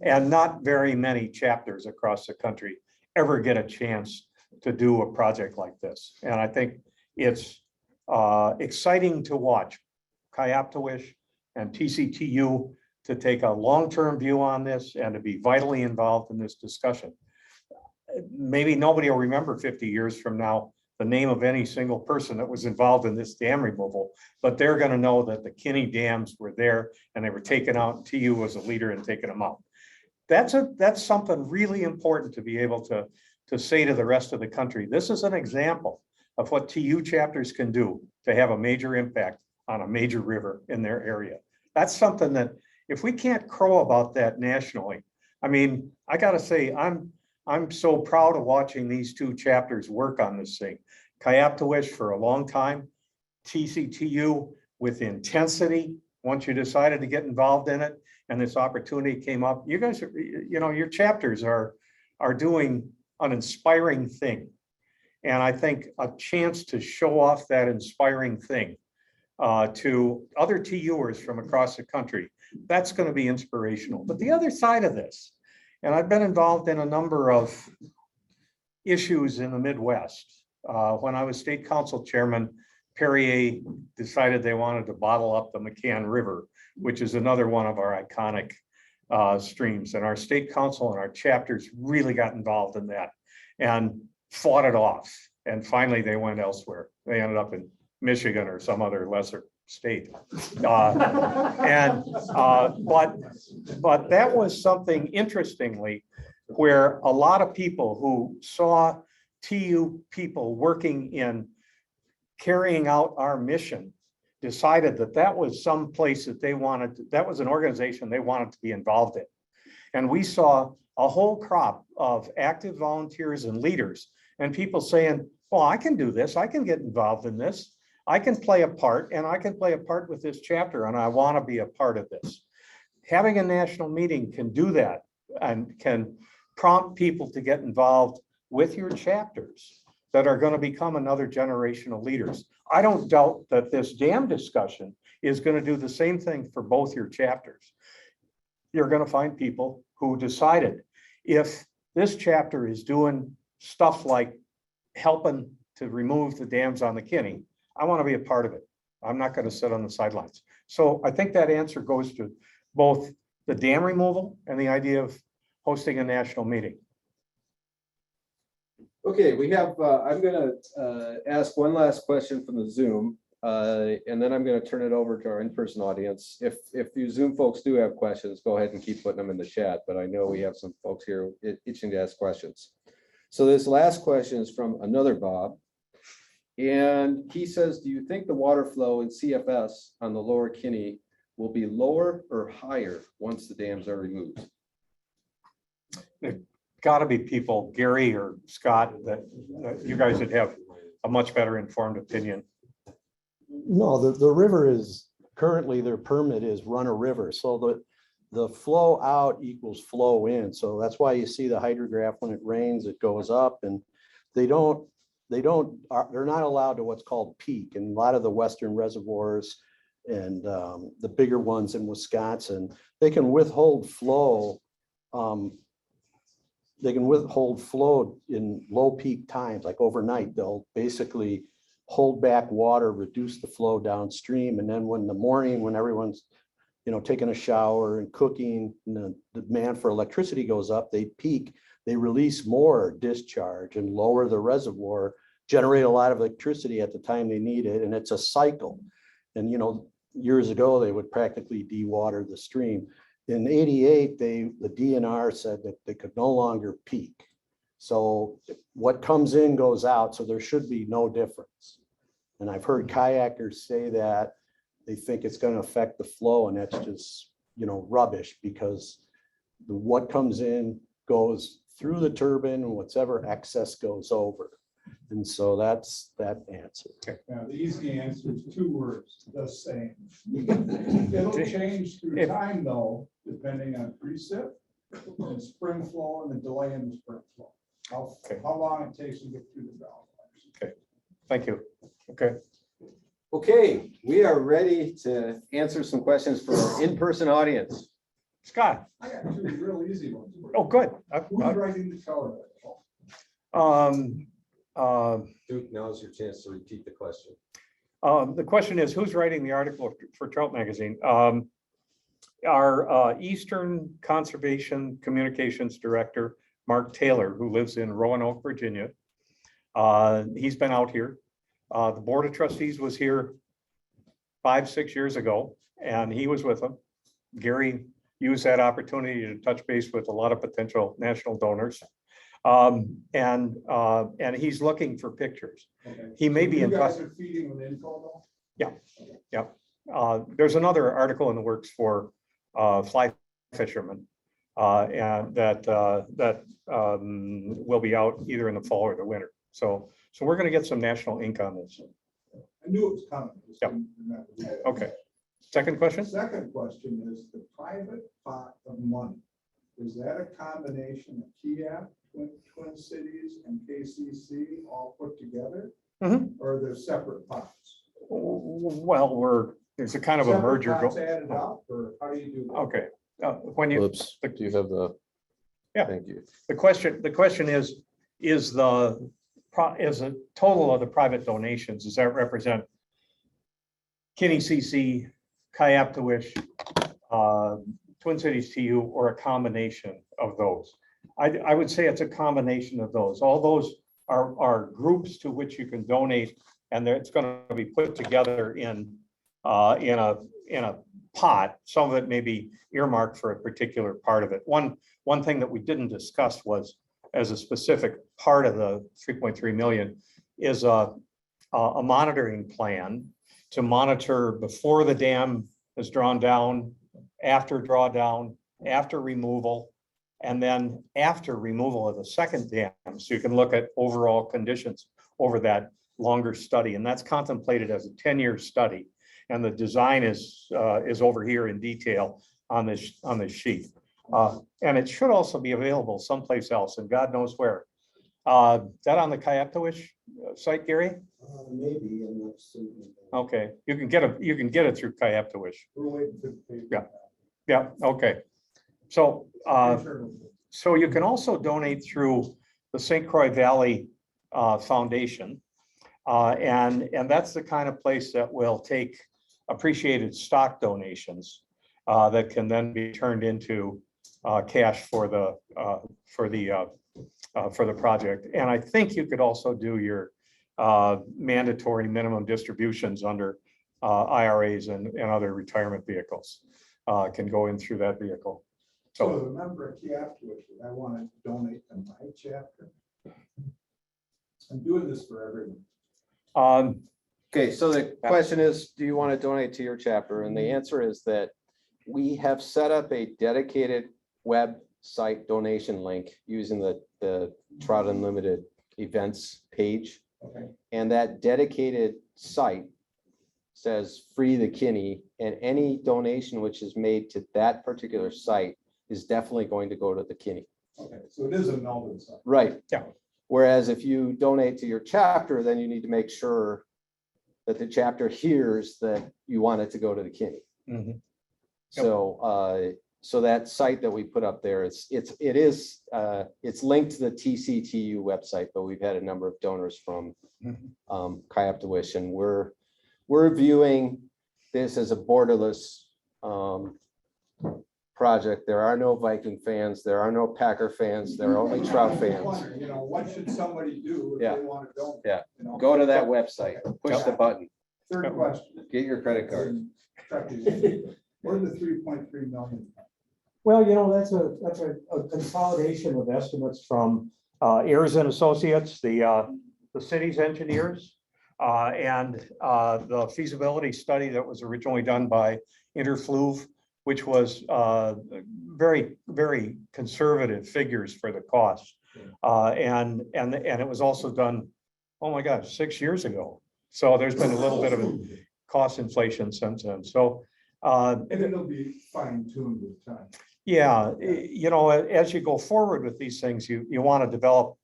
and not very many chapters across the country ever get a chance to do a project like this. And I think it's exciting to watch Kayaptawish and TCTU to take a long-term view on this and to be vitally involved in this discussion. Maybe nobody will remember 50 years from now the name of any single person that was involved in this dam removal, but they're going to know that the Kinni dams were there and they were taken out, and TU was a leader in taking them out. That's something really important to be able to say to the rest of the country. This is an example of what TU chapters can do to have a major impact on a major river in their area. That's something that if we can't crow about that nationally, I mean, I gotta say, I'm so proud of watching these two chapters work on this thing. Kayaptawish for a long time, TCTU with intensity once you decided to get involved in it, and this opportunity came up. You guys are, your chapters are doing an inspiring thing. And I think a chance to show off that inspiring thing to other TUers from across the country, that's going to be inspirational. But the other side of this, and I've been involved in a number of issues in the Midwest. When I was state council chairman, Perrier decided they wanted to bottle up the McCann River, which is another one of our iconic streams. And our state council and our chapters really got involved in that and fought it off. And finally, they went elsewhere. They ended up in Michigan or some other lesser state. But that was something, interestingly, where a lot of people who saw TU people working in carrying out our mission decided that that was some place that they wanted, that was an organization they wanted to be involved in. And we saw a whole crop of active volunteers and leaders and people saying, well, I can do this. I can get involved in this. I can play a part, and I can play a part with this chapter, and I want to be a part of this. Having a national meeting can do that and can prompt people to get involved with your chapters that are going to become another generation of leaders. I don't doubt that this dam discussion is going to do the same thing for both your chapters. You're going to find people who decided, if this chapter is doing stuff like helping to remove the dams on the Kinni, I want to be a part of it. I'm not going to sit on the sidelines. So I think that answer goes to both the dam removal and the idea of hosting a national meeting. Okay, we have, I'm gonna ask one last question from the Zoom, and then I'm gonna turn it over to our in-person audience. If you Zoom folks do have questions, go ahead and keep putting them in the chat, but I know we have some folks here itching to ask questions. So this last question is from another Bob. And he says, do you think the water flow in CFS on the Lower Kinni will be lower or higher once the dams are removed? Got to be people, Gary or Scott, that you guys would have a much better informed opinion. No, the river is currently, their permit is run a river. So the flow out equals flow in. So that's why you see the hydrograph when it rains, it goes up, and they're not allowed to what's called peak. And a lot of the western reservoirs and the bigger ones in Wisconsin, they can withhold flow. They can withhold flow in low peak times, like overnight. They'll basically hold back water, reduce the flow downstream. And then when the morning, when everyone's, taking a shower and cooking, and the demand for electricity goes up, they peak, they release more discharge and lower the reservoir generate a lot of electricity at the time they need it, and it's a cycle. And, years ago, they would practically de-water the stream. In '88, the DNR said that they could no longer peak. So what comes in goes out, so there should be no difference. And I've heard kayakers say that they think it's going to affect the flow, and that's just, rubbish, because what comes in goes through the turbine, and whatever excess goes over. And so that's that answer. Yeah, the easy answer is 2 words, the same. It'll change through time though, depending on precip and spring flow and the delay in the spring flow. How long it takes to get through the ground. Okay, thank you. Okay. Okay, we are ready to answer some questions for our in-person audience. Scott. I got 2 real easy ones. Oh, good. Who's writing the color? Duke, now's your chance to repeat the question. The question is, who's writing the article for Trout Magazine? Our Eastern Conservation Communications Director, Mark Taylor, who lives in Roanoke, Virginia. He's been out here. The Board of Trustees was here 5-6 years ago, and he was with them. Gary used that opportunity to touch base with a lot of potential national donors. And he's looking for pictures. Okay. He may be You in. guys are feeding with info though? There's another article in the works for fly fishermen. And that will be out either in the fall or the winter. So we're going to get some national ink on this. I knew it was coming. Just Yep. didn't remember. Okay. Second question? Second question is the private pot of money. Is that a combination of KIAP, Twin Cities and KCC all put together? Mhm. Or they're separate pots? Well, there's a kind of a Separate merger. pots added up, or how do you do that? Okay. When you, Oops, do you have the? Yeah. Thank you. the question is the total of the private donations, does that represent Kinni CC, Kayaptawish, Twin Cities TU, or a combination of those? I would say it's a combination of those. All those are groups to which you can donate, and it's going to be put together in a pot. Some of it may be earmarked for a particular part of it. One thing that we didn't discuss was, as a specific part of the 3.3 million, is a monitoring plan to monitor before the dam is drawn down, after drawdown, after removal, and then after removal of the second dam. So you can look at overall conditions over that longer study. And that's contemplated as a 10-year study. And the design is over here in detail on this sheet. And it should also be available someplace else, and God knows where. Is that on the Kayaptawish site, Gary? Maybe. I'm not certain. Okay, you can get it through Kayaptawish. We're waiting for the paper. Yeah. Yeah, okay. So you can also donate through the St. Croix Valley Foundation. And that's the kind of place that will take appreciated stock donations that can then be turned into cash for the project. And I think you could also do your mandatory minimum distributions under IRAs and other retirement vehicles can go in through that vehicle. So the member of Kayaptawish, I want to donate to my chapter. I'm doing this for everyone. Okay, so the question is, do you want to donate to your chapter? And the answer is that we have set up a dedicated website donation link using the Trout Unlimited events page. Okay. And that dedicated site says free the Kinni, and any donation which is made to that particular site is definitely going to go to the Kinni. Okay, so it is a Melbourne site. Right. Yeah. Whereas if you donate to your chapter, then you need to make sure that the chapter hears that you want it to go to the Kinni. Mhm. So that site that we put up there, it's linked to the TCTU website, but we've had a number of donors from Kayaptawish, and we're viewing this as a borderless project. There are no Viking fans. There are no Packer fans. There are only Trout fans. What should somebody do if Yeah. they want to donate? Yeah. You know? Go to that website, push the button, Third question. get your credit card. Where did the 3.3 million? Well, that's a consolidation of estimates from Ayers and Associates, the city's engineers, and the feasibility study that was originally done by Interfluve, which was very, very conservative figures for the costs. And it was also done, oh my gosh, 6 years ago. So there's been a little bit of a cost inflation since then. So And it'll be fine tuned with time. yeah, as you go forward with these things, you want to develop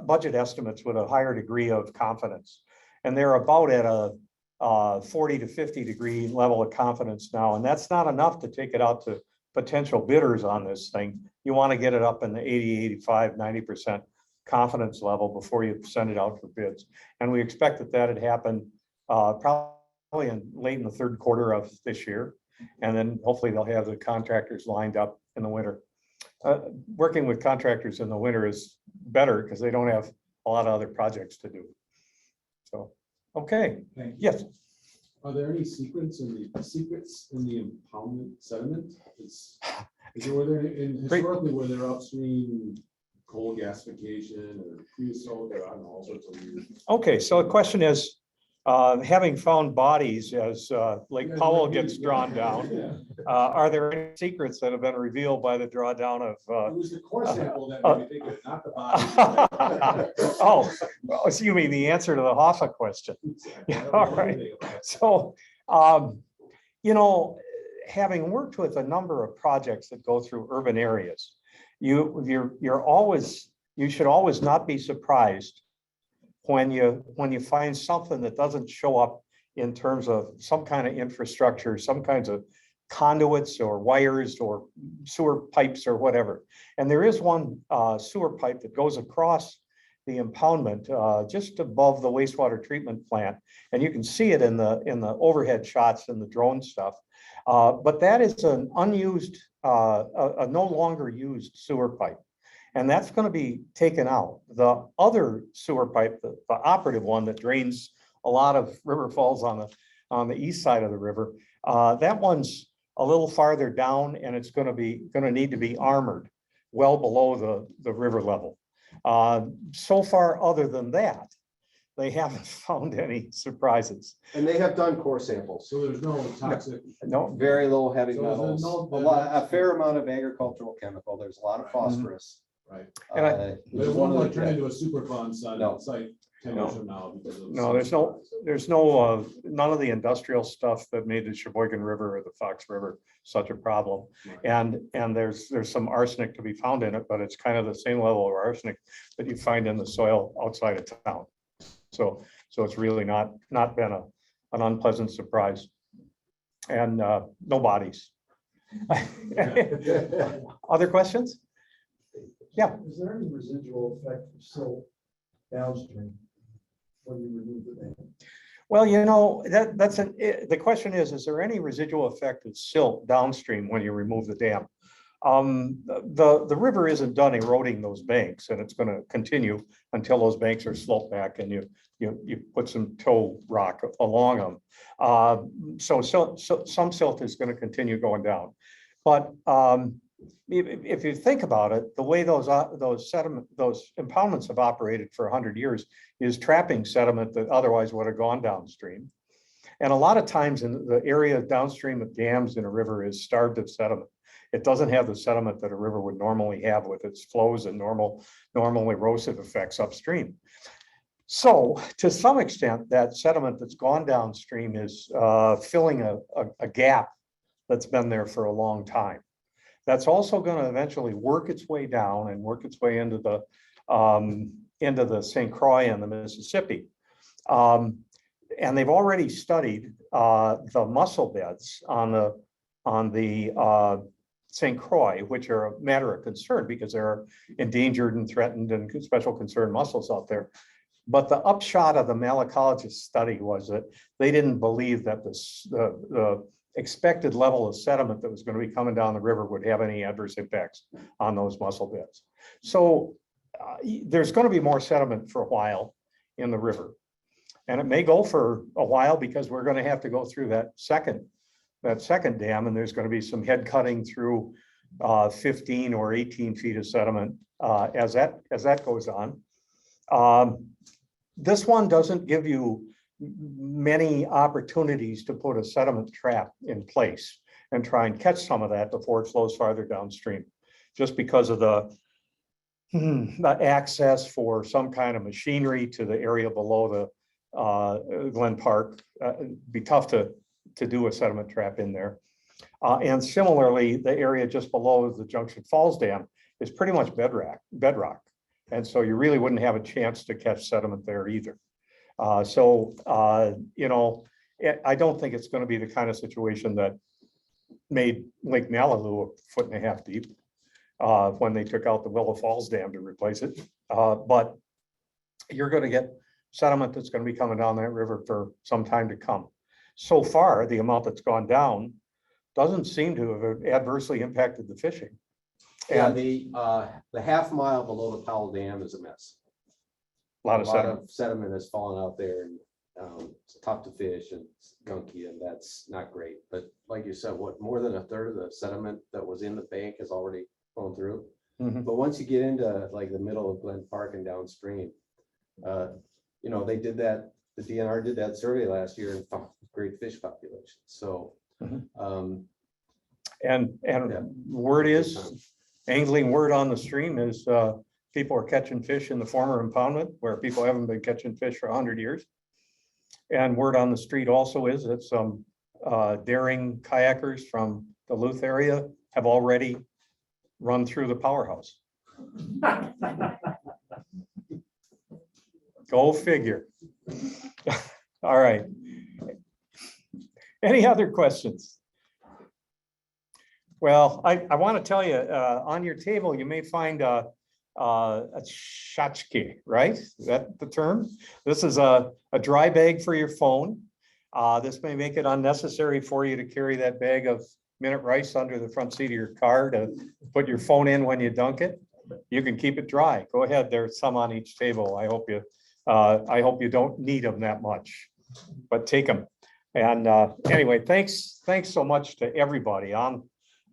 budget estimates with a higher degree of confidence. And they're about at a 40 to 50 degree level of confidence now. And that's not enough to take it out to potential bidders on this thing. You want to get it up in the 80, 85, 90% confidence level before you send it out for bids. And we expect that that'd happen probably late in the third quarter of this year. And then hopefully they'll have the contractors lined up in the winter. Working with contractors in the winter is better because they don't have a lot of other projects to do. So, okay, Thank you. yes. Are there any secrets in the impoundment sediment? Historically, were there upstream coal gasification or creosote or I don't know, all sorts of weird. Okay, so the question is, having found bodies as Lake Powell gets drawn down, are there any secrets that have been revealed by the drawdown of? It was the core sample that made me think of it, not the body. Oh, so you mean the answer to the Hoffa question? Yeah, all right. So, having worked with a number of projects that go through urban areas, you should always not be surprised when you find something that doesn't show up in terms of some kind of infrastructure, some kinds of conduits or wires or sewer pipes or whatever. And there is one sewer pipe that goes across the impoundment just above the wastewater treatment plant. And you can see it in the overhead shots and the drone stuff. But that is an unused, a no longer used sewer pipe. And that's going to be taken out. The other sewer pipe, the operative one that drains a lot of river falls on the east side of the river, that one's a little farther down, and it's going to need to be armored well below the river level. So far, other than that, they haven't found any surprises. And they have done core samples. So there's no toxic. No, Very little heavy So there's metals, no- a fair amount of agricultural chemical. There's a lot of phosphorus. Right. And But it won't like turn into a Superfund No. site 10 years from now. Because of no, there's none of the industrial stuff that made the Sheboygan River or the Fox River such a problem. And there's some arsenic to be found in it, but it's kind of the same level of arsenic that you find in the soil outside of town. So it's really not been an unpleasant surprise. And no bodies. Other questions? Yeah. Is there any residual effect of silt downstream when you remove the dam? Well, the question is there any residual effect of silt downstream when you remove the dam? The river isn't done eroding those banks, and it's going to continue until those banks are sloped back and you put some tow rock along them. So some silt is going to continue going down. But if you think about it, the way those impoundments have operated for 100 years is trapping sediment that otherwise would have gone downstream. And a lot of times in the area downstream of dams in a river is starved of sediment. It doesn't have the sediment that a river would normally have with its flows and normal erosive effects upstream. So to some extent, that sediment that's gone downstream is filling a gap that's been there for a long time. That's also going to eventually work its way down and work its way into the St. Croix and the Mississippi. And they've already studied the mussel beds on the St. Croix, which are a matter of concern because there are endangered and threatened and special concern mussels out there. But the upshot of the malacologist study was that they didn't believe that the expected level of sediment that was going to be coming down the river would have any adverse impacts on those mussel beds. So there's going to be more sediment for a while in the river. And it may go for a while because we're going to have to go through that second dam, and there's going to be some head cutting through 15 or 18 feet of sediment as that goes on. This one doesn't give you many opportunities to put a sediment trap in place and try and catch some of that before it flows farther downstream, just because of the access for some kind of machinery to the area below the Glen Park. It'd be tough to do a sediment trap in there. And similarly, the area just below the Junction Falls Dam is pretty much bedrock. And so you really wouldn't have a chance to catch sediment there either. You know, I don't think it's going to be the kind of situation that made Lake Malibu 1.5 feet deep when they took out the Willow Falls Dam to replace it. But you're going to get sediment that's going to be coming down that river for some time to come. So far, the amount that's gone down doesn't seem to have adversely impacted the fishing. Yeah, And the half mile below the Powell Dam is a mess. a lot of sediment. Sediment has fallen out there, and it's tough to fish and it's gunky, and that's not great. But like you said, what, more than a third of the sediment that was in the bank has already flown through. But once you get into like the middle of Glen Park and downstream, you know, they did that, the DNR did that survey last year and found great fish population. So And word is, angling word on the stream is people are catching fish in the former impoundment where people haven't been catching fish for 100 years. And word on the street also is that some daring kayakers from the Luth area have already run through the powerhouse. Go figure. All right. Any other questions? Well, I want to tell you, on your table, you may find a tchotchke, right? Is that the term? This is a dry bag for your phone. This may make it unnecessary for you to carry that bag of minute rice under the front seat of your car to put your phone in when you dunk it. You can keep it dry. Go ahead. There's some on each table. I hope you don't need them that much, but take them. And anyway, thanks so much to everybody on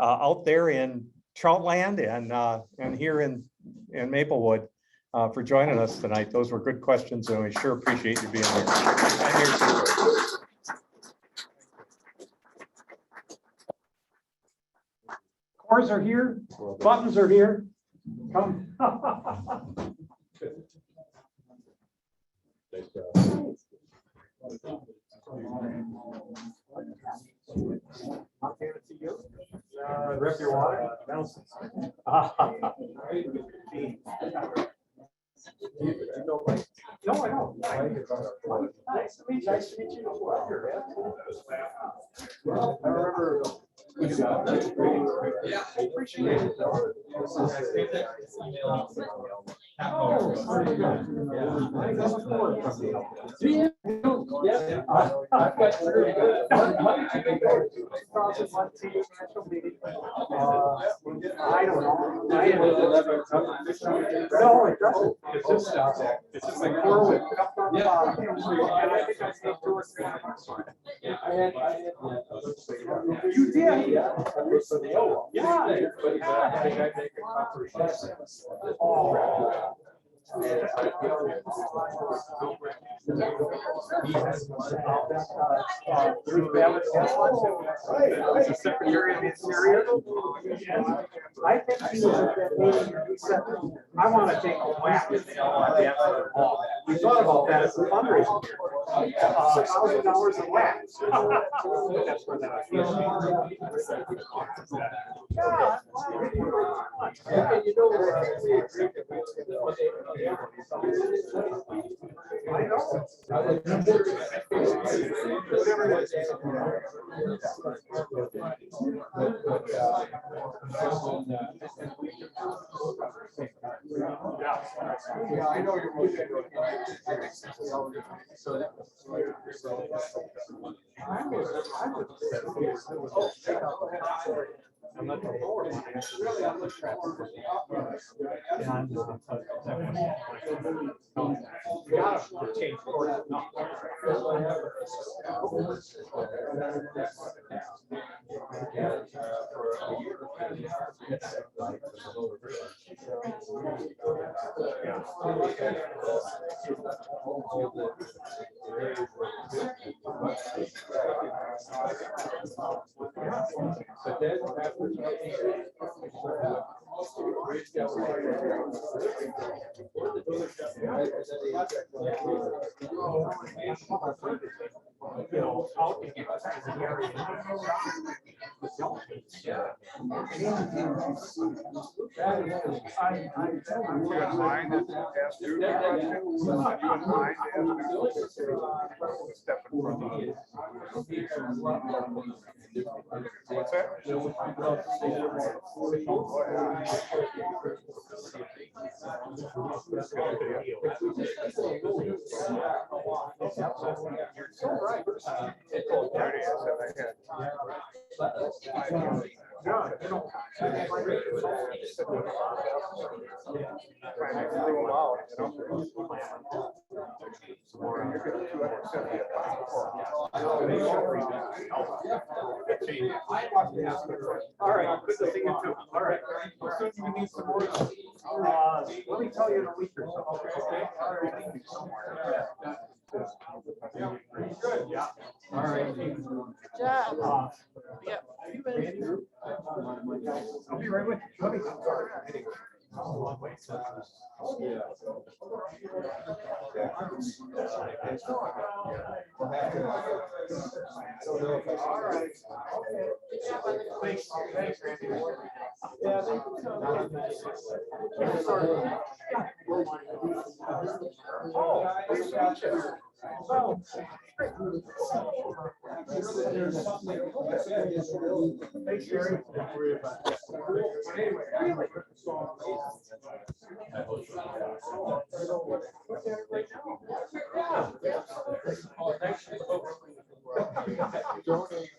out there in Troutland and here in Maplewood for joining us tonight. Those were good questions, and we sure appreciate you being here. Cores are here, buttons are here. Come. Rip your water. No, I know. Nice to meet you. I remember. Yeah, I appreciate it. I don't know. No, it doesn't. It's just like four with up on the bottom. And I think I saved 2 or 3 bucks on it. You did. Yeah. Secretary of the Interior. I think he was at that meeting and he said, I want to take a whack at the wall. We thought about that as a fundraiser. $1,000 a whack. That's where that. I know. Yeah, I know you're. I'm not the lower one. Really, I'm looking at you gotta change course. But then you know, out in the area. What's that? You're so right. Yeah, you know. All right, good to see you too. All right. Soon we need some more. Let me tell you in a week or so. Okay. All right. Good, yeah. All right. Good job. Yeah. I'll be right with you. All right. Thanks, Randy. Yeah, oh, nice to meet you. Well, thanks, Jerry.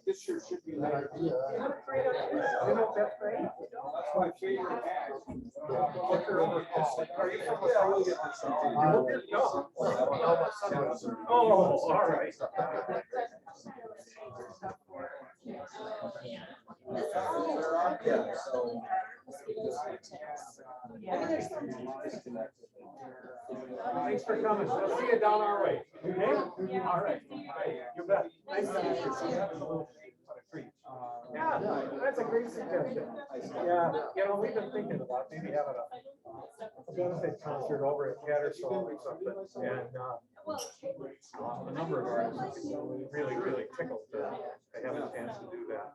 This year should be an idea. You know, that's great. That's my favorite bag. Are you from oh, all right. Thanks for coming. I'll see you down our way. Okay? All right. You bet. Nice to meet you. Yeah, that's a great suggestion. Yeah, you know, we've been thinking about maybe having a benefit concert over at Tattersall or something. And a number of artists really, really tickled to have a chance to do that.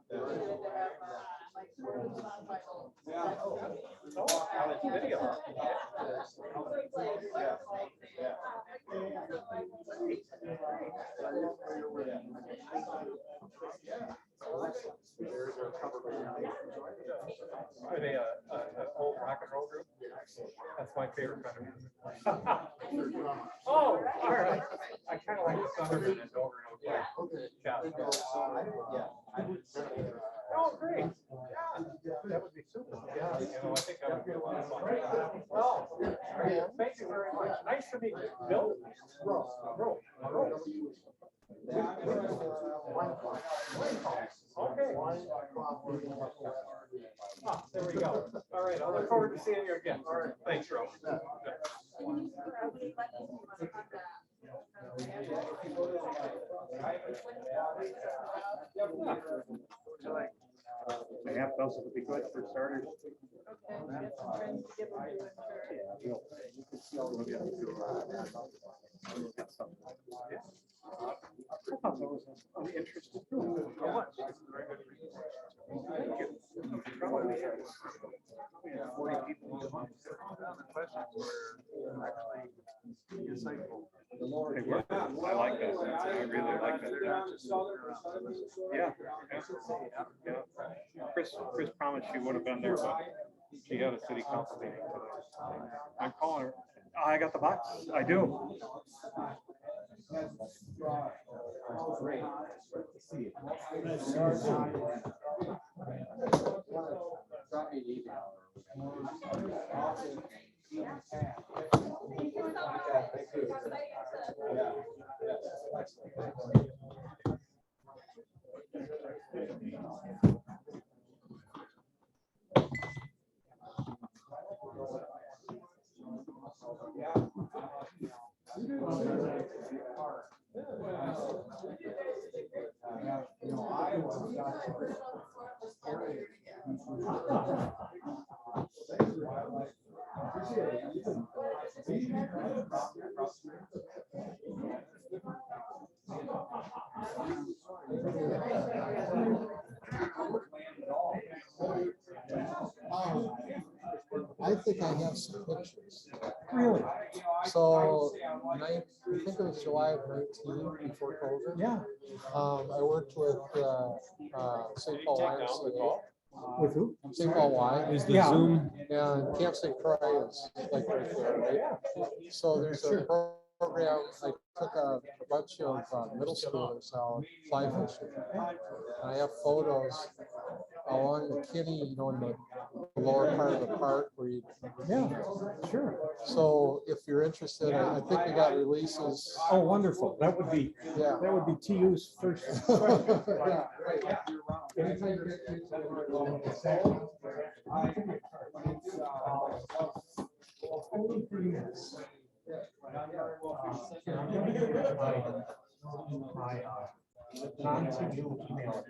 Oh, video. Are they an old rock and roll group? That's my favorite kind of music. Oh, all right. I kind of like the Thunderbird and over and over. Yeah. Oh, great. Yeah, that would be super. Yeah, you know, I think that would be a lot of fun. Oh, thank you very much. Nice to meet you. Bill? Okay. Ah, there we go. All right, I look forward to seeing you again. All right, thanks, Rose. A half dozen would be good for starters. I'm interested. How much? Thank you. Probably 40 people. The questions were actually insightful. I like that. I really like that. Yeah. Chris promised she would have been there, but she had a city council meeting today. I'm calling her I got the box. I do. I think I have some pictures. Really? So, I think it was July of 19 before COVID. Yeah. I worked with St. Paul YMCA. With who? St. Paul Y. Is the Yeah. Zoom, And Camp St. Croix is like right there, right? So there's a program, I took a bunch of middle schoolers out fly fishing. And I have photos along the Kinni, you know, in the lower part of the park where you. Yeah, sure. So if you're interested, I think we got releases. Oh, wonderful. That would be TU's first. Yeah, right. Anytime you get kids that are involved in that, Only 3 minutes. My non-TU email.